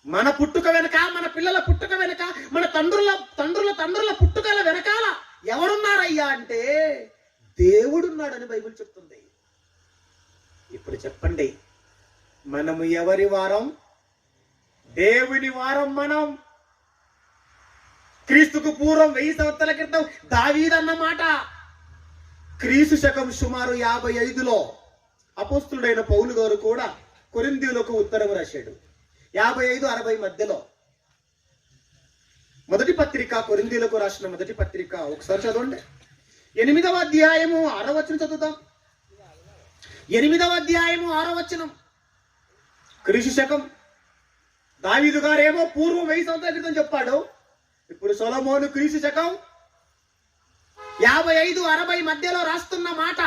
మన పుట్టుక వెనక, మన పిల్లల పుట్టుక వెనక, మన తండ్రుల పుట్టుకల వెనకాల ఎవరున్నారయ్యా అంటే దేవుడున్నాడని బైబిల్ చెప్తుంది. ఇప్పుడు చెప్పండి, మనము ఎవరి వారం? దేవుని వారం మనం. క్రీస్తుకు పూర్వం 1000 సంవత్సరాల క్రితం దావీదు అన్నమాట. క్రీస్తు శకం సుమారు 55లో అపోస్తులుడైన పౌలు గారు కూడా కొరింథీయులకు ఉత్తరం రాశాడు. 55-60 మధ్యలో. మొదటి పత్రిక, కొరింథీయులకు రాసిన మొదటి పత్రిక ఒకసారి చదవండి. 8వ అధ్యాయము 6వ వచనం చదువుతాం. 8వ అధ్యాయము 6వ వచనం. క్రీస్తు శకం. దావీదు గారేమో పూర్వం 1000 సంవత్సరాల క్రితం చెప్పాడు. ఇప్పుడు సొలొమోను క్రీస్తు శకం 55-60 మధ్యలో రాస్తున్న మాట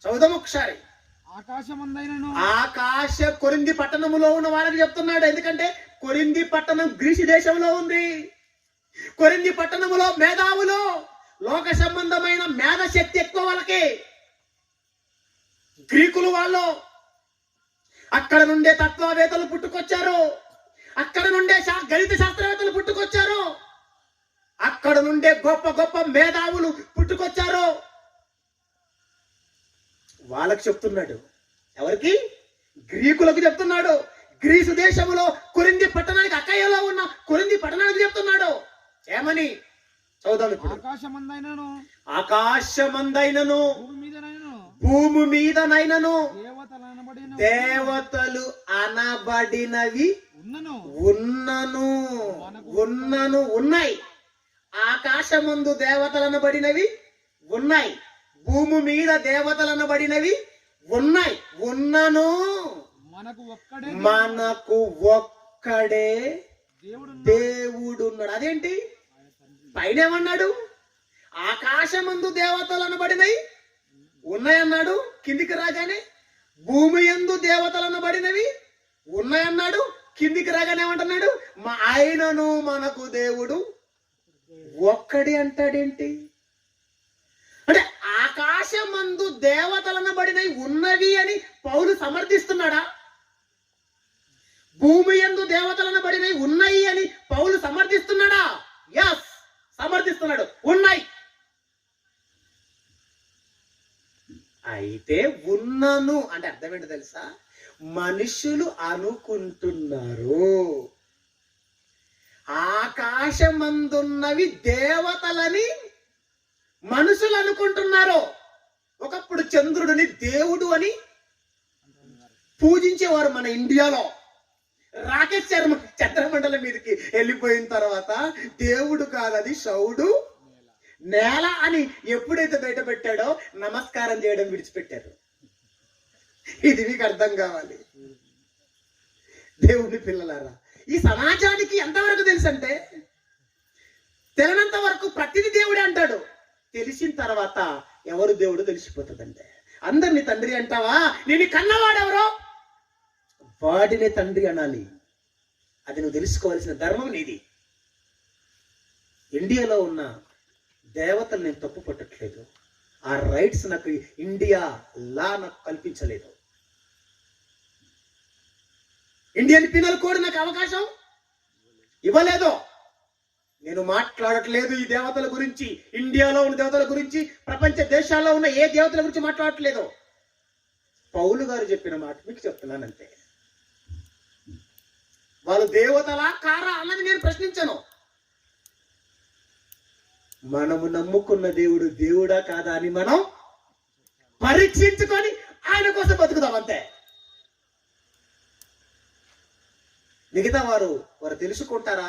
చదువుదాం ఒకసారి. ఆకాశమందైనను ఆకాశ కొరింథీ పట్టణములో ఉన్న వాళ్ళకి చెప్తున్నాడు. ఎందుకంటే కొరింథీ పట్టణం గ్రీసు దేశంలో ఉంది. కొరింథీ పట్టణములో మేధావులు, లోక సంబంధమైన మేధశక్తి ఎక్కువ వాళ్ళకి. గ్రీకులు వాళ్ళు అక్కడ నుండే తత్వవేత్తలు పుట్టుకొచ్చారు, అక్కడ నుండే గణిత శాస్త్రవేత్తలు పుట్టుకొచ్చారు, అక్కడ నుండే గొప్ప గొప్ప మేధావులు పుట్టుకొచ్చారు. వాళ్ళకి చెప్తున్నాడు. ఎవరికి? గ్రీకులకు చెప్తున్నాడు. గ్రీసు దేశంలో కొరింథీ పట్టణానికి, అకయ్యలో ఉన్న కొరింథీ పట్టణానికి చెప్తున్నాడు. ఏమని చదువుదాం ఇప్పుడు. ఆకాశమందైనను ఆకాశమందైనను భూమి మీదనైనను భూమి మీదనైనను దేవతలనబడిన దేవతలు అనబడినవి ఉన్నను ఉన్నాయి. ఆకాశమందు దేవతలు అనబడినవి ఉన్నాయి, భూమి మీద దేవతలు అనబడినవి ఉన్నాయి. ఉన్నను మనకు ఒక్కడే దేవుడు ఉన్నాడు. అదేంటి? పైన ఏమన్నాడు? ఆకాశమందు దేవతలు అనబడినవి ఉన్నాయన్నాడు. కిందికి రాగానే భూమి యందు దేవతలు అనబడినవి ఉన్నాయన్నాడు. కిందికి రాగానే ఏమంటున్నాడు? ఆయనను మనకు దేవుడు ఒక్కడే అంటాడేంటి? అంటే ఆకాశమందు దేవతలనబడినవి ఉన్నవి అని పౌలు సమర్థిస్తున్నాడా? భూమి యందు దేవతలనబడినవి ఉన్నాయి అని పౌలు సమర్థిస్తున్నాడా? ఎస్, సమర్థిస్తున్నాడు. ఉన్నాయి. అయితే ఉన్నను అంటే అర్థం ఏంటో తెలుసా? మనుషులు అనుకుంటున్నారు ఆకాశమందున్నవి దేవతలని మనుషులు అనుకుంటున్నారు. ఒకప్పుడు చంద్రుడిని దేవుడు అని పూజించేవారు మన ఇండియాలో. రాకేష్ శర్మ చంద్రమండలం మీదకి వెళ్ళిపోయిన తర్వాత దేవుడు కాదది శౌడు నేల అని ఎప్పుడైతే బయట పెట్టాడో నమస్కారం చేయడం విడిచిపెట్టారు. ఇది మీకు అర్థం కావాలి. దేవుని పిల్లలారా, ఈ సమాజానికి ఎంతవరకు తెలుసు అంటే, తెలియనంత వరకు ప్రతిదీ దేవుడే అంటాడు. తెలిసిన తర్వాత ఎవరు దేవుడు తెలిసిపోతుందంటే, అందరిని తండ్రి అంటావా? నేను కన్నవాడెవరో వాడినే తండ్రి అనాలి. అది నువ్వు తెలుసుకోవాల్సిన ధర్మం నీది. ఇండియాలో ఉన్న దేవతలు నేను తప్పు పట్టట్లేదు. ఆ రైట్స్ నాకు ఇండియా లా నాకు కల్పించలేదు. ఇండియన్ పీనల్ కోడ్ నాకు అవకాశం ఇవ్వలేదు. నేను మాట్లాడట్లేదు ఈ దేవతల గురించి, ఇండియాలో ఉన్న దేవతల గురించి, ప్రపంచ దేశాల్లో ఉన్న ఏ దేవతల గురించి మాట్లాడట్లేదు. పౌలు గారు చెప్పిన మాట మీకు చెప్తున్నానంతే. వాళ్ళు దేవతలా కారా అన్నది నేను ప్రశ్నించను. మనము నమ్ముకున్న దేవుడు దేవుడా కాదా అని మనం పరీక్షించుకొని ఆయన కోసం బతుకుదాం అంతే. మిగతా వారు తెలుసుకుంటారా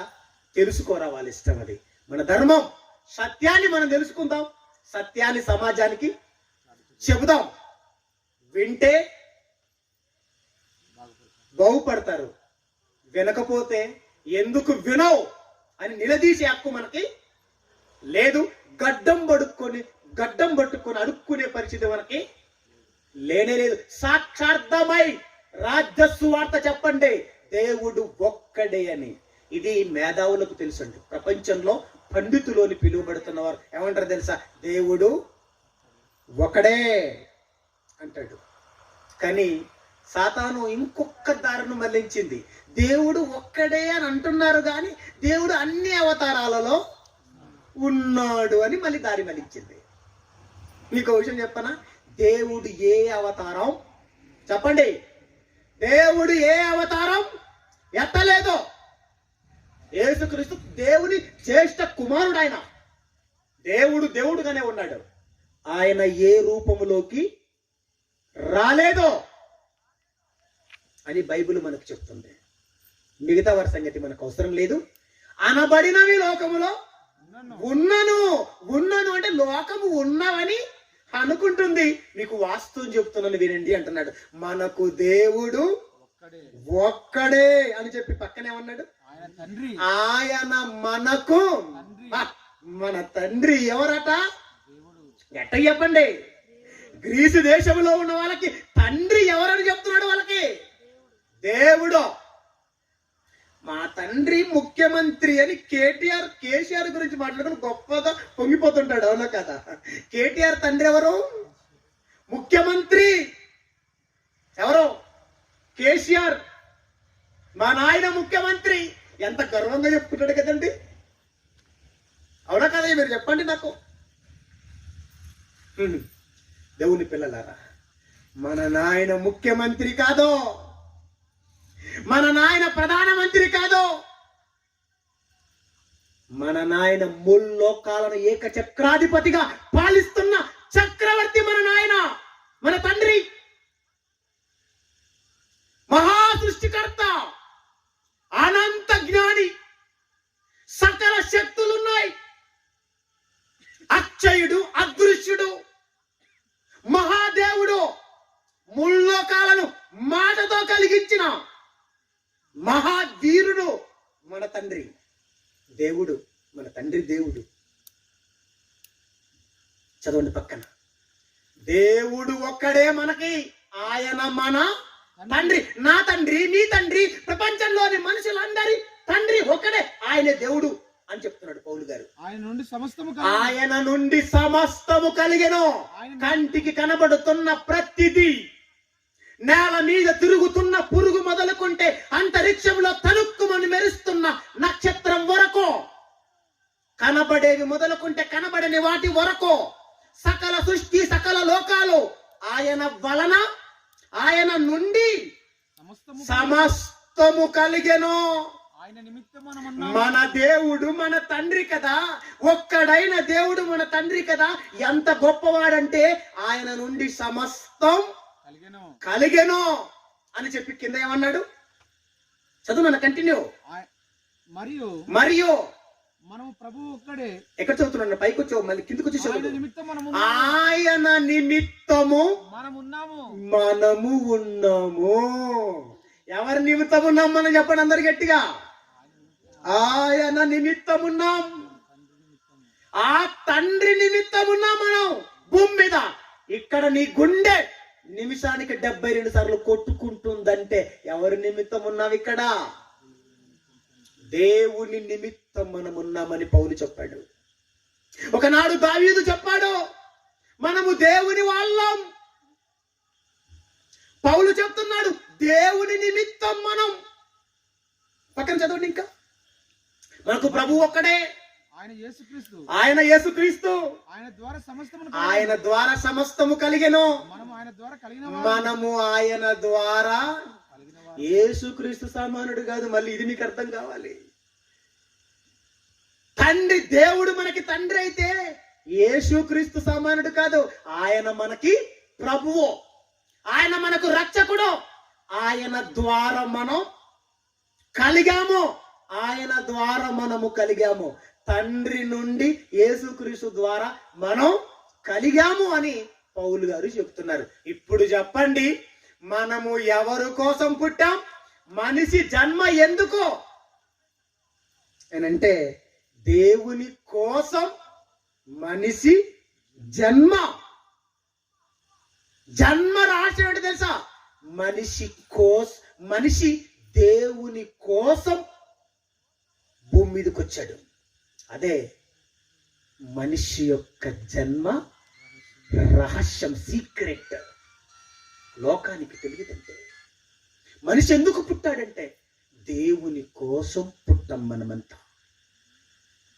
తెలుసుకోరా, వాళ్ళ ఇష్టం. అది మన ధర్మం. సత్యాన్ని మనం తెలుసుకుందాం, సత్యాన్ని సమాజానికి చెబుదాం. వింటే బాగుపడతారు, వినకపోతే ఎందుకు వినవు అని నిలదీసే హక్కు మనకి లేదు. గడ్డం పట్టుకొని అడుక్కునే పరిస్థితి మనకి లేనే లేదు. సాక్షార్థమై రాజ్య సువార్త చెప్పండి, దేవుడు ఒక్కడే అని. ఇది మేధావులకు తెలుసండి. ప్రపంచంలో పండితులోని పిలువబడుతున్న వారు ఏమంటారు తెలుసా? దేవుడు ఒకడే అంటాడు. కానీ సాతాను ఇంకొక దారిని మళ్లించింది. దేవుడు ఒక్కడే అని అంటున్నారు కానీ దేవుడు అన్ని అవతారాలలో ఉన్నాడు అని మళ్ళీ దారి మళ్ళించింది. మీకు విషయం చెప్పనా? దేవుడు ఏ అవతారం చెప్పండి, దేవుడు ఏ అవతారం ఎత్తలేదు. యేసుక్రీస్తు దేవుని జ్యేష్ఠ కుమారుడు. ఆయన దేవుడుగానే ఉన్నాడు. ఆయన ఏ రూపములోకి రాలేదో అని బైబిల్ మనకు చెప్తుంది. మిగతా వారి సంగతి మనకు అవసరం లేదు. అనబడినవి లోకములో ఉన్నను అంటే లోకము ఉన్నవని అనుకుంటుంది. మీకు వాస్తవం చెప్తున్నాను వినండి అంటున్నాడు. మనకు దేవుడు ఒక్కడే అని చెప్పి పక్కనే ఉన్నాడు. ఆయన మనకు మన తండ్రి. ఎవరట? ఎట్ట చెప్పండి? గ్రీసు దేశంలో ఉన్న వాళ్ళకి తండ్రి ఎవరని చెప్తున్నాడు? వాళ్ళకి దేవుడు. మా తండ్రి ముఖ్యమంత్రి అని కేసీఆర్ గురించి మాట్లాడుకుని గొప్పగా పొంగిపోతుంటాడు. అవునా కదా? కేటీఆర్ తండ్రి ఎవరు? ముఖ్యమంత్రి. ఎవరు? కేసీఆర్ మా నాయన ముఖ్యమంత్రి ఎంత గర్వంగా చెప్పుకుంటాడు కదండి. అవునా కదా? మీరు చెప్పండి నాకు. దేవుని పిల్లలారా, మన నాయన ముఖ్యమంత్రి కాదో, మన నాయన ప్రధానమంత్రి కాదో, మన నాయన ముల్లోకాలను ఏకచక్రాధిపతిగా పాలిస్తున్న చక్రవర్తి మన నాయన, మన తండ్రి, మహా సృష్టికర్త, అనంత జ్ఞాని, సకల శక్తులున్నాయి, అక్షయుడు, అదృశ్యుడు, మహాదేవుడు, ముల్లోకాలను మాటతో కలిగించిన మహావీరుడు మన తండ్రి దేవుడు, మన తండ్రి దేవుడు. చదవండి పక్కన, దేవుడు ఒక్కడే మనకి, ఆయన మన తండ్రి. నా తండ్రి, నీ తండ్రి, ప్రపంచంలోని మనుషులందరి తండ్రి ఒక్కడే, ఆయనే దేవుడు అని చెప్తున్నాడు పౌలు గారు. ఆయన నుండి సమస్తము ఆయన నుండి సమస్తము కలిగెను. కంటికి కనబడుతున్న ప్రతిదీ, నేల మీద తిరుగుతున్న పురుగు మొదలుకుంటే అంతరిక్షంలో తనుక్కుమని మెరుస్తున్న నక్షత్రం వరకు, కనబడేవి మొదలుకుంటే కనబడని వాటి వరకు, సకల సృష్టి, సకల లోకాలు ఆయన వలన, ఆయన నుండి సమస్తము కలిగెను. ఆయన నిమిత్తం మన దేవుడు మన తండ్రి కదా, ఒక్కడైన దేవుడు మన తండ్రి కదా. ఎంత గొప్పవాడంటే ఆయన నుండి సమస్తం కలిగెను అని చెప్పి కింద ఏమన్నాడు? చదువు మన కంటిన్యూ. మరియు మనము ప్రభు ఒక్కడే. ఎక్కడ చదువుతున్నాను? పైకి వచ్చావు, మళ్ళీ కిందకు వచ్చి చదువు. ఆయన నిమిత్తము మనము ఉన్నాము. ఎవరి నిమిత్తం ఉన్నాం మనం? చెప్పండి అందరు గట్టిగా. ఆయన నిమిత్తం ఉన్నాం, ఆ తండ్రి నిమిత్తం ఉన్నాం మనం భూమి మీద. ఇక్కడ నీ గుండె నిమిషానికి 72 సార్లు కొట్టుకుంటుందంటే ఎవరి నిమిత్తం ఉన్నాం? ఇక్కడ దేవుని నిమిత్తం మనం ఉన్నామని పౌలు చెప్పాడు. ఒకనాడు దావీదు చెప్పాడు, మనము దేవుని వాళ్ళం. పౌలు చెప్తున్నాడు, దేవుని నిమిత్తం మనం. పక్కన చదవండి ఇంకా. మనకు ప్రభు ఒక్కడే, ఆయన యేసుక్రీస్తు. ఆయన ద్వారా సమస్తము కలిగెను. మనము ఆయన ద్వారా, యేసుక్రీస్తు సమానుడు కాదు. మళ్ళీ ఇది మీకు అర్థం కావాలి. తండ్రి, దేవుడు మనకి తండ్రి అయితే యేసుక్రీస్తు సమానుడు కాదు. ఆయన మనకి ప్రభువు, ఆయన మనకు రక్షకుడు. ఆయన ద్వారా మనం కలిగాము, ఆయన ద్వారా మనము కలిగాము. తండ్రి నుండి యేసుక్రీస్తు ద్వారా మనం కలిగాము అని పౌలు గారు చెప్తున్నారు. ఇప్పుడు చెప్పండి, మనము ఎవరి కోసం పుట్టాం? మనిషి జన్మ ఎందుకో అంటే దేవుని కోసం మనిషి జన్మ. జన్మ రహస్యం ఏంటి తెలుసా? మనిషి దేవుని కోసం భూమి మీదకి వచ్చాడు. అదే మనిషి యొక్క జన్మ రహస్యం, సీక్రెట్. లోకానికి తెలియదంటే మనిషి ఎందుకు పుట్టాడంటే దేవుని కోసం పుట్టాం. మనమంతా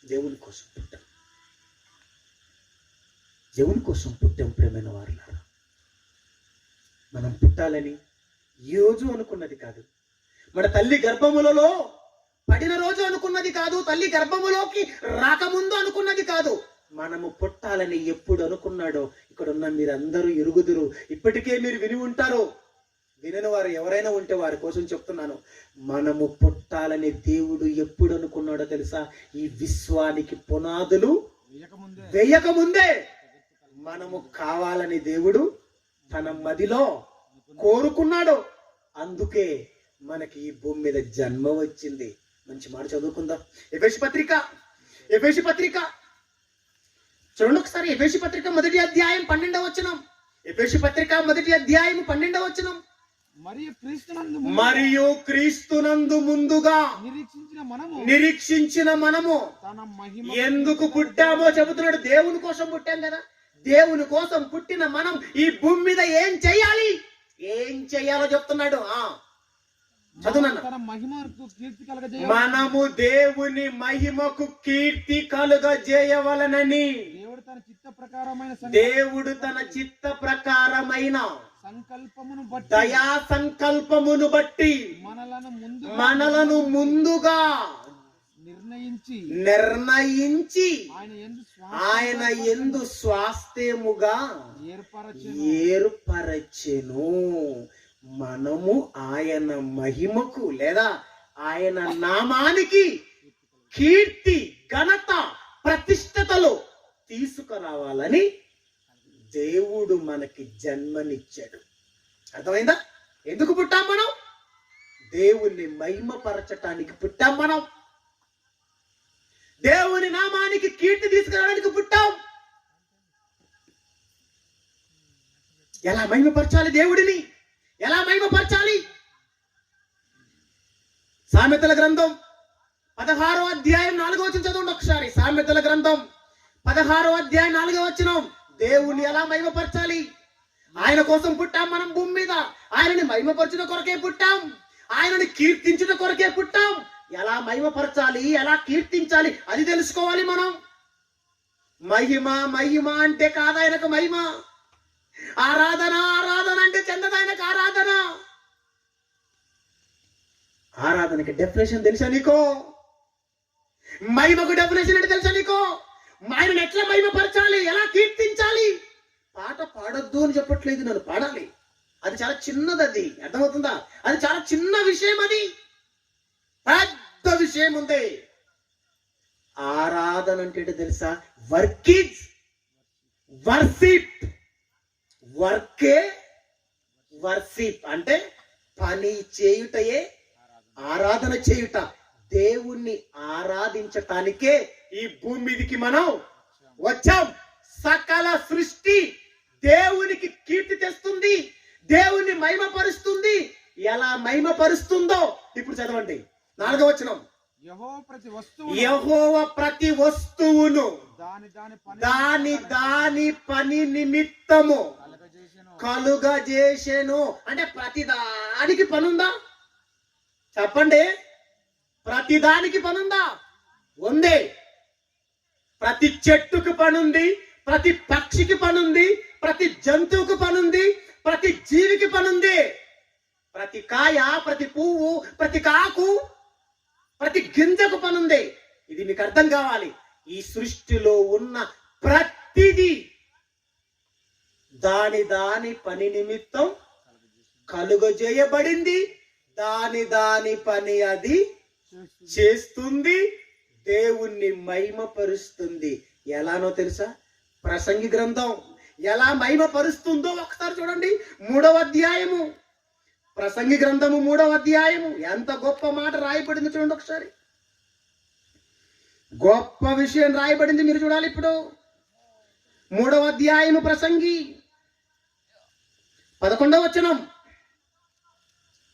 దేవుని కోసం పుట్టాం, దేవుని కోసం పుట్టాం. ప్రేమైన వారులారా, మనం పుట్టాలని ఈ రోజు అనుకున్నది కాదు, మన తల్లి గర్భములలో పడిన రోజు అనుకున్నది కాదు, తల్లి గర్భములోకి రాకముందు అనుకున్నది కాదు. మనము పుట్టాలని ఎప్పుడు అనుకున్నాడో ఇక్కడ ఉన్న మీరందరూ ఎరుగుదురు. ఇప్పటికే మీరు విని ఉంటారు, వినని వారు ఎవరైనా ఉంటే వారి కోసం చెప్తున్నాను. మనము పుట్టాలని దేవుడు ఎప్పుడు అనుకున్నాడో తెలుసా? ఈ విశ్వానికి పునాదులు వేయకముందే మనము కావాలని దేవుడు తన మదిలో కోరుకున్నాడు. అందుకే మనకి ఈ భూమి మీద జన్మ వచ్చింది. మంచి మాట చదువుకుందాం. ఎఫెసీ పత్రిక చూడండి ఒకసారి. ఎఫెసీ పత్రిక 1వ అధ్యాయం 12వ వచనం. ఎఫెసీ పత్రిక 1వ అధ్యాయం 12వ వచనం. మరియు క్రీస్తునందు ముందుగా నిరీక్షించిన మనము ఎందుకు పుట్టామో చెబుతున్నాడు. దేవుని కోసం పుట్టాం కదా. దేవుని కోసం పుట్టిన మనం ఈ భూమి మీద ఏం చేయాలో చెప్తున్నాడు. చదువునన్న. తన మహిమకు కీర్తి కలగజేయ మనము దేవుని మహిమకు కీర్తి కలుగజేయవలనని దేవుడు తన చిత్త ప్రకారమైన దేవుడు తన చిత్త ప్రకారమైన సంకల్పమును బట్టి దయా సంకల్పమును బట్టి మనలను ముందుగా నిర్ణయించి ఆయన యందు స్వాస్థ్యముగా ఏర్పరచెను. మనము ఆయన మహిమకు లేదా ఆయన నామానికి కీర్తి ఘనత ప్రతిష్టతలు తీసుకురావాలని దేవుడు మనకి జన్మనిచ్చాడు. అర్థమైందా? ఎందుకు పుట్టాం మనం? దేవుణ్ణి మహిమపరచటానికి పుట్టాం మనం. దేవుని నామానికి కీర్తి తీసుకురావడానికి పుట్టాం. ఎలా మహిమపరచాలి దేవుడిని? ఎలా మహిమపరచాలి? సామెతల గ్రంథం 16వ అధ్యాయం 4వ వచనం చదవండి ఒకసారి. సామెతల గ్రంథం 16వ అధ్యాయం 4వ వచనం. దేవుణ్ణి ఎలా మహిమపరచాలి? ఆయన కోసం పుట్టాం మనం భూమి మీద. ఆయనని మహిమపరచుట కొరకే పుట్టాం. ఆయనని కీర్తించుట కొరకే పుట్టాం. ఎలా మహిమపరచాలి, ఎలా కీర్తించాలి అది తెలుసుకోవాలి మనం. మహిమ మహిమ అంటే కాదు ఆయనకు మహిమ. ఆరాధన ఆరాధన అంటే చెందదు ఆయనకు ఆరాధన. ఆరాధనకి డెఫినేషన్ తెలుసా నీకో? మహిమకు డెఫినేషన్ అంటే తెలుసా నీకో? ఆయనను ఎట్లా మహిమపరచాలి, ఎలా కీర్తించాలి? పాట పాడొద్దు అని చెప్పట్లేదు, నన్ను పాడాలి. అది చాలా చిన్నది. అది అర్థమవుతుందా? అది చాలా చిన్న విషయం. అది పెద్ద విషయం ఉంది. ఆరాధన అంటే తెలుసా? Work is worship. వర్కే వర్షిప్ అంటే పని చేయుటయే ఆరాధన చేయుట. దేవుణ్ణి ఆరాధించటానికే ఈ భూమి మీదకి మనం వచ్చాం. సకల సృష్టి దేవునికి కీర్తి తెస్తుంది, దేవుణ్ణి మహిమపరుస్తుంది. ఎలా మహిమపరుస్తుందో ఇప్పుడు చదవండి 4వ వచనం. యెహోవా ప్రతి వస్తువును దాని పని నిమిత్తము కలుగజేసెను. అంటే ప్రతి దానికి పనుందా? చెప్పండి. ప్రతి దానికి పనుందా? ఉంది. ప్రతి చెట్టుకు పనుంది, ప్రతి పక్షికి పనుంది, ప్రతి జంతువుకు పనుంది, ప్రతి జీవికి పనుంది. ప్రతి కాయ, ప్రతి పువ్వు, ప్రతి కాకు, ప్రతి గింజకు పనుంది. ఇది మీకు అర్థం కావాలి. ఈ సృష్టిలో ఉన్న ప్రతిదీ దాని పని నిమిత్తం కలుగజేయబడింది. దాని పని అది చేస్తుంది. దేవుణ్ణి మహిమపరుస్తుంది. ఎలానో తెలుసా? ప్రసంగి గ్రంథం ఎలా మహిమపరుస్తుందో ఒకసారి చూడండి. 3వ అధ్యాయము. ప్రసంగి గ్రంథము 3వ అధ్యాయము. ఎంత గొప్ప మాట రాయబడింది చూడండి ఒకసారి. గొప్ప విషయం రాయబడింది, మీరు చూడాలి ఇప్పుడు. 3వ అధ్యాయము ప్రసంగి 11వ వచనం.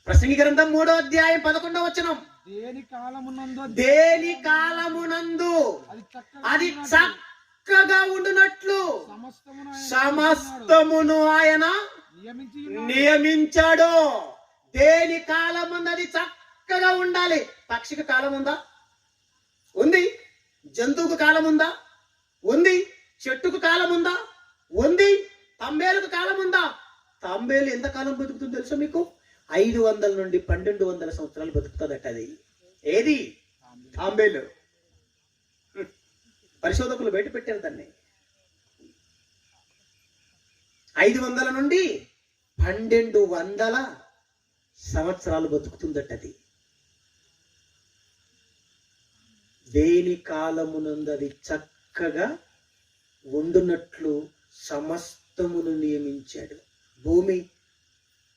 ప్రసంగి గ్రంథం 3వ అధ్యాయం 11వ వచనం. దేని కాలమునందు అది చక్కగా ఉండునట్లు సమస్తమును ఆయన నియమించాడు. దేని కాలముందు అది చక్కగా ఉండాలి. పక్షికి కాలం ఉందా? ఉంది. జంతువుకు కాలం ఉందా? ఉంది. చెట్టుకు కాలం ఉందా? ఉంది. తంబేలుకు కాలం ఉందా? తంబేలు ఎంత కాలం బతుకుతుందో తెలుసా మీకు? 500 నుండి 1200 సంవత్సరాలు బతుకుతుందట. అది ఏది? తాంబేలు. పరిశోధకులు బయట పెట్టారు దాన్ని. 500 నుండి 1200 సంవత్సరాలు బతుకుతుందట అది. దేని కాలమునందు అది చక్కగా ఉండునట్లు సమస్తమును నియమించాడు. భూమి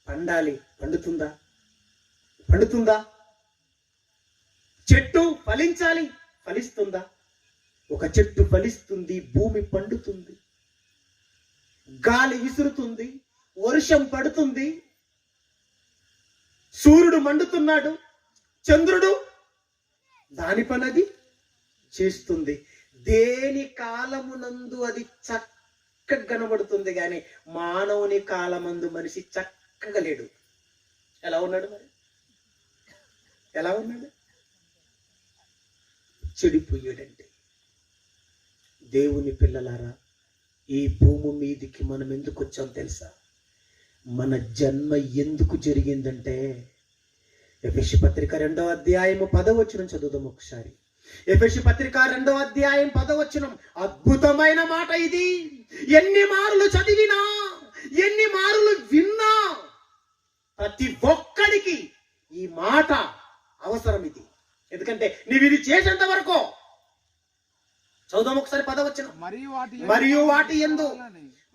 పండాలి, పండుతుందా? పండుతుందా? చెట్టు ఫలించాలి, ఫలిస్తుందా? ఒక చెట్టు ఫలిస్తుంది, భూమి పండుతుంది, గాలి విసురుతుంది, వర్షం పడుతుంది, సూర్యుడు మండుతున్నాడు, చంద్రుడు దాని పనది చేస్తుంది. దేని కాలమునందు అది చక్కగా కనబడుతుంది. కానీ మానవుని కాలమందు మనిషి చక్కగా లేడు. ఎలా ఉన్నాడు మరి? ఎలా ఉన్నాడు? చెడిపోయాడంటే. దేవుని పిల్లలారా, ఈ భూమి మీదికి మనం ఎందుకు వచ్చాం తెలుసా? మన జన్మ ఎందుకు జరిగిందంటే, ఎఫెసీ పత్రిక 2వ అధ్యాయము 10వ వచనం చదువుదాం ఒకసారి. ఎఫెసీ పత్రిక 2వ అధ్యాయం 10వ వచనం. అద్భుతమైన మాట ఇది. ఎన్ని మారులు చదివినా, ఎన్ని మారులు విన్నా, ప్రతి ఒక్కడికి ఈ మాట అవసరం. ఇది ఎందుకంటే నీవు ఇది చేసేంత వరకు. చదువుదాం ఒకసారి 10వ వచనం. మరియు వాటి యందు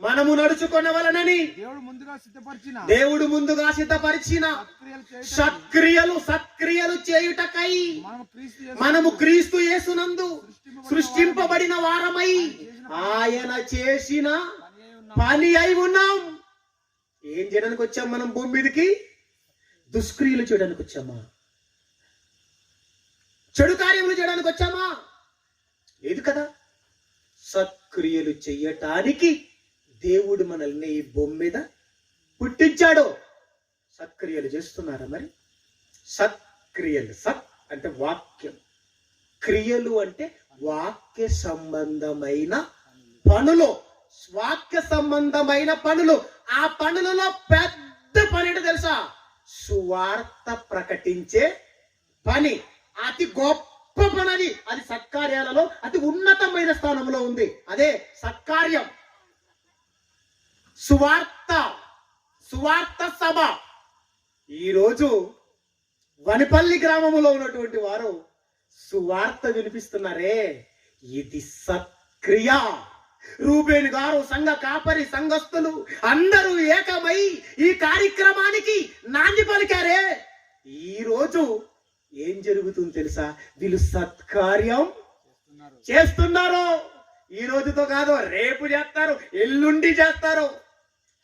మనము నడుచుకొనవలెనని దేవుడు ముందుగా సిద్ధపరిచిన సత్క్రియలు చేయుటకై మనము క్రీస్తు యేసునందు సృష్టింపబడిన వారమై ఆయన చేసిన పని అయి ఉన్నాం. ఏం చేయడానికి వచ్చాం మనం భూమి మీదకి? దుష్క్రియలు చేయడానికి వచ్చామా? చెడు కార్యములు చేయడానికి వచ్చామా? లేదు కదా. సత్క్రియలు చెయ్యటానికి దేవుడు మనల్ని ఈ భూమి మీద పుట్టించాడు. సత్క్రియలు చేస్తున్నారా మరి? సత్క్రియలు, సత్ అంటే వాక్యం, క్రియలు అంటే వాక్య సంబంధమైన పనులు. వాక్య సంబంధమైన పనులు. ఆ పనులలో పెద్ద పని ఏంటో తెలుసా? సువార్త ప్రకటించే పని. అతి గొప్ప పని అది. అది సత్కార్యాలలో అతి ఉన్నతమైన స్థానంలో ఉంది. అదే సత్కార్యం. సువార్త సభ. ఈరోజు వనిపల్లి గ్రామంలో ఉన్నటువంటి వారు సువార్త వినిపిస్తున్నారే, ఇది సత్క్రియ. రూబేన్ గారు, సంఘ కాపరి, సంఘస్థులు అందరూ ఏకమై ఈ కార్యక్రమానికి నాంది పలికారే. ఈ రోజు ఏం జరుగుతుంది తెలుసా? వీళ్ళు సత్కార్యం చేస్తున్నారు. ఈ రోజుతో కాదు, రేపు చేస్తారు, ఎల్లుండి చేస్తారు.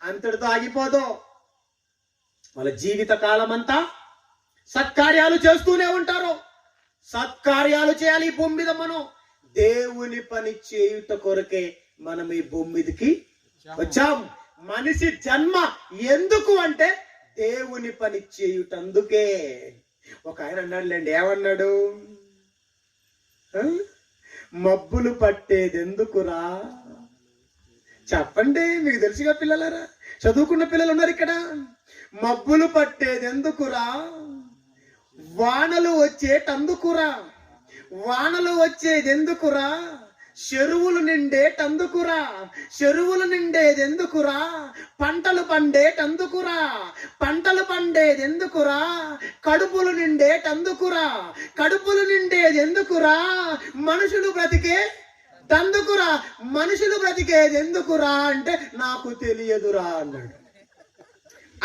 అంతటితో ఆగిపోదు. వాళ్ళ జీవిత కాలం అంతా సత్కార్యాలు చేస్తూనే ఉంటారు. సత్కార్యాలు చేయాలి. ఈ భూమి మీద మనం దేవుని పని చేయుట కొరకే మనం ఈ భూమి మీదకి వచ్చాం. మనిషి జన్మ ఎందుకు అంటే దేవుని పని చేయుటందుకే. ఒక ఆయన అన్నాడులేండి. ఏమన్నాడు? మబ్బులు పట్టేది ఎందుకురా? చెప్పండి, మీకు తెలుసుగా పిల్లలారా, చదువుకున్న పిల్లలు ఉన్నారు ఇక్కడ. మబ్బులు పట్టేది ఎందుకురా? వానలు వచ్చేటందుకురా. వానలు వచ్చేది ఎందుకురా? చెరువులు నిండేటందుకురా. చెరువులు నిండేది ఎందుకురా? పంటలు పండేటందుకురా. పంటలు పండేది ఎందుకురా? కడుపులు నిండేటందుకురా. కడుపులు నిండేది ఎందుకురా? మనుషులు బ్రతికే తందుకురా. మనుషులు బ్రతికేది ఎందుకురా అంటే నాకు తెలియదురా అన్నాడు.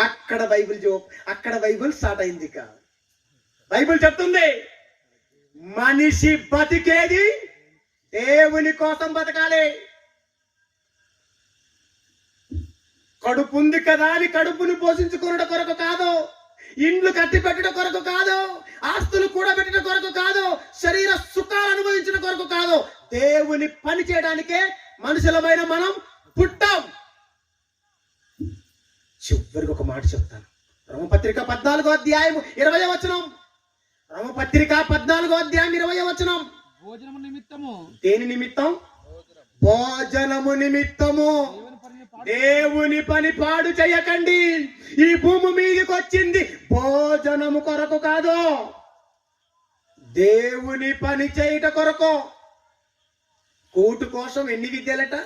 అక్కడ బైబిల్ స్టార్ట్ అయింది. ఇక బైబిల్ చెప్తుంది, మనిషి బతికేది దేవుని కోసం బతకాలి. కడుపు ఉంది కదా అని కడుపుని పోషించుకున్న కొరకు కాదు, ఇండ్లు కట్టి పెట్టడం కొరకు కాదు, ఆస్తులు కూడా పెట్టడం కొరకు కాదు, శరీర సుఖాలు అనుభవించిన కొరకు కాదు, దేవుని పని చేయడానికే మనుషులమైన మనం పుట్టాం. చివరికి ఒక మాట చెప్తాను. రోమపత్రిక 14వ అధ్యాయం 20వ వచనం. రోమపత్రిక 14వ అధ్యాయం 20వ వచనం. భోజనము నిమిత్తము. దేని నిమిత్తం? భోజనము నిమిత్తము దేవుని పని పాడు చేయకండి. ఈ భూమి మీదకి వచ్చింది భోజనము కొరకు కాదు, దేవుని పని చేయట కొరకు. కూటు కోసం ఎన్ని విద్యలట?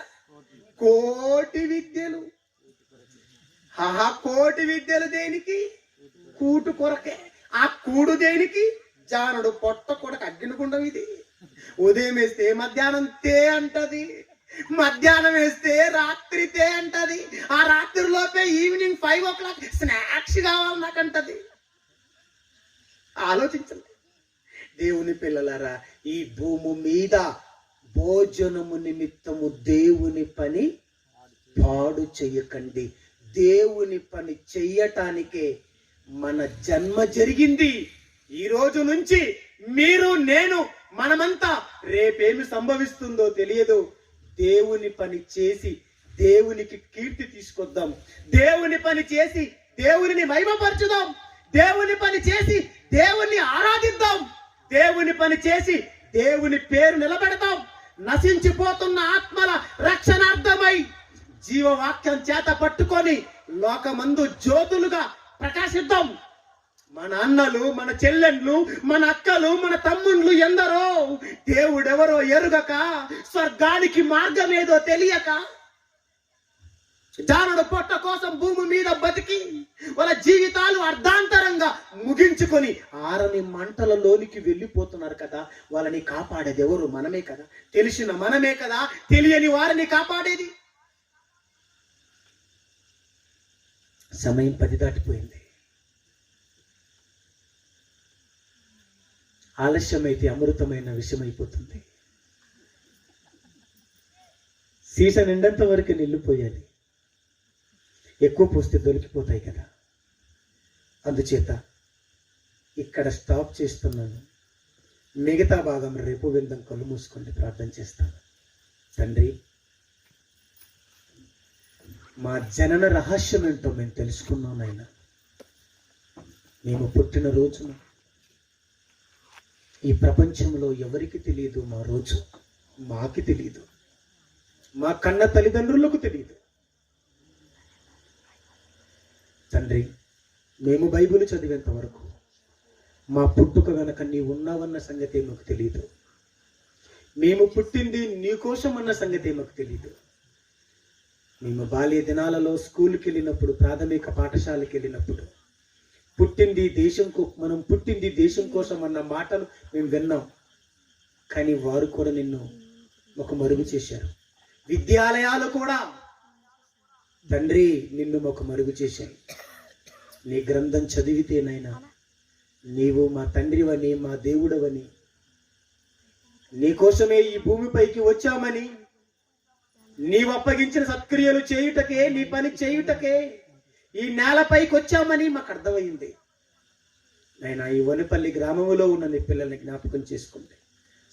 కోటి విద్యలు. కోటి విద్యలు దేనికి? కూటు కొరకే. ఆ కూడు దేనికి? జానుడు పొట్ట కొడక అగ్గినకుండం. ఇది ఉదయం వేస్తే మధ్యాహ్నం తే అంటది, మధ్యాహ్నం వేస్తే రాత్రి తే అంటది, ఆ రాత్రి లోపే ఈవినింగ్ 5 o'clock స్నాక్స్ కావాలి నాకంటది. ఆలోచించండి దేవుని పిల్లలారా, ఈ భూమి మీద భోజనము నిమిత్తము దేవుని పని పాడు చెయ్యకండి. దేవుని పని చెయ్యటానికే మన జన్మ జరిగింది. ఈ రోజు నుంచి మీరు, నేను, మనమంతా రేపేమి సంభవిస్తుందో తెలియదు. దేవుని పని చేసి దేవునికి కీర్తి తీసుకొద్దాం. దేవుని పని చేసి దేవునిని మహిమపరచుదాం. దేవుని పని చేసి దేవుణ్ణి ఆరాధిద్దాం. దేవుని పని చేసి దేవుని పేరు నిలబెడతాం. నశించిపోతున్న ఆత్మల రక్షణార్థమై జీవవాక్యం చేత పట్టుకొని లోకమందు జ్యోతులుగా ప్రకాశిద్దాం. మన అన్నలు, మన చెల్లెండ్లు, మన అక్కలు, మన తమ్ముళ్ళు ఎందరో దేవుడెవరో ఎరుగక, స్వర్గానికి మార్గం ఏదో తెలియక, జానుడు పొట్ట కోసం భూమి మీద బతికి వాళ్ళ జీవితాలు అర్ధాంతరంగా ముగించుకొని ఆరని మంటలలోనికి వెళ్ళిపోతున్నారు కదా. వాళ్ళని కాపాడేది ఎవరు? మనమే కదా. తెలిసిన మనమే కదా తెలియని వారిని కాపాడేది. సమయం 10 దాటిపోయింది. ఆలస్యమైతే అమృతమైన విషమైపోతుంది. సీస నిండంత వరకు నిల్లిపోయాలి. ఎక్కువ పోస్తే దొరికిపోతాయి కదా. అందుచేత ఇక్కడ స్టాప్ చేస్తున్నాను. మిగతా భాగం రేపు విందాం. కళ్ళు మూసుకోండి, ప్రార్థన చేస్తాను. తండ్రి, మా జనన రహస్యం ఏంటో మేము తెలుసుకున్నాం నాయనా. మేము పుట్టిన రోజున ఈ ప్రపంచంలో ఎవరికి తెలియదు. మా రోజు మాకి తెలియదు, మా కన్న తల్లిదండ్రులకు తెలియదు. తండ్రి, మేము బైబిల్ చదివేంత వరకు మా పుట్టుక వెనక నీ ఉన్నావన్న సంగతి మాకు తెలియదు. మేము పుట్టింది నీ కోసం అన్న సంగతి మాకు తెలియదు. మేము బాల్య దినాలలో స్కూల్కి వెళ్ళినప్పుడు, ప్రాథమిక పాఠశాలకి వెళ్ళినప్పుడు మనం పుట్టింది దేశం కోసం అన్న మాటలు మేము విన్నాం. కానీ వారు కూడా నిన్ను ఒక మరుగు చేశారు. విద్యాలయాలు కూడా తండ్రి నిన్ను ఒక మరుగు చేశాయి. నీ గ్రంథం చదివితేనైనా నీవు మా తండ్రివని, మా దేవుడవని, నీకోసమే ఈ భూమిపైకి వచ్చామని, నీవు అప్పగించిన సత్క్రియలు చేయుటకే, నీ పని చేయుటకే ఈ నేలపైకి వచ్చామని మాకు అర్థమైంది. నాయనా, ఈ వనపల్లి గ్రామంలో ఉన్న నీ పిల్లల్ని జ్ఞాపకం చేసుకోండి.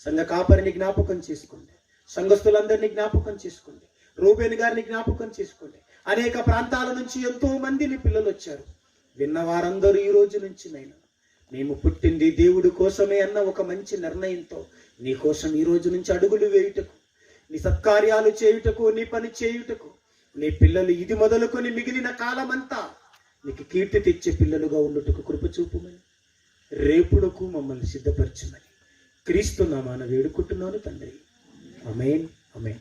సంఘ కాపరిని జ్ఞాపకం చేసుకోండి. సంఘస్థులందరినీ జ్ఞాపకం చేసుకోండి. రూబేన్ గారిని జ్ఞాపకం చేసుకోండి. అనేక ప్రాంతాల నుంచి ఎంతో మంది నీ పిల్లలు వచ్చారు. విన్న వారందరూ ఈ రోజు నుంచి నైనా మేము పుట్టింది దేవుడి కోసమే అన్న ఒక మంచి నిర్ణయంతో నీ కోసం ఈ రోజు నుంచి అడుగులు వేయుటకు, నీ సత్కార్యాలు చేయుటకు, నీ పని చేయుటకు నీ పిల్లలు ఇది మొదలుకొని మిగిలిన కాలమంతా నీకు కీర్తి తెచ్చే పిల్లలుగా ఉండుటకు కృప చూపుమని, రేపుడుకు మమ్మల్ని సిద్ధపరచమని క్రీస్తు నామాన వేడుకుంటున్నాను తండ్రి. ఆమేన్, ఆమేన్.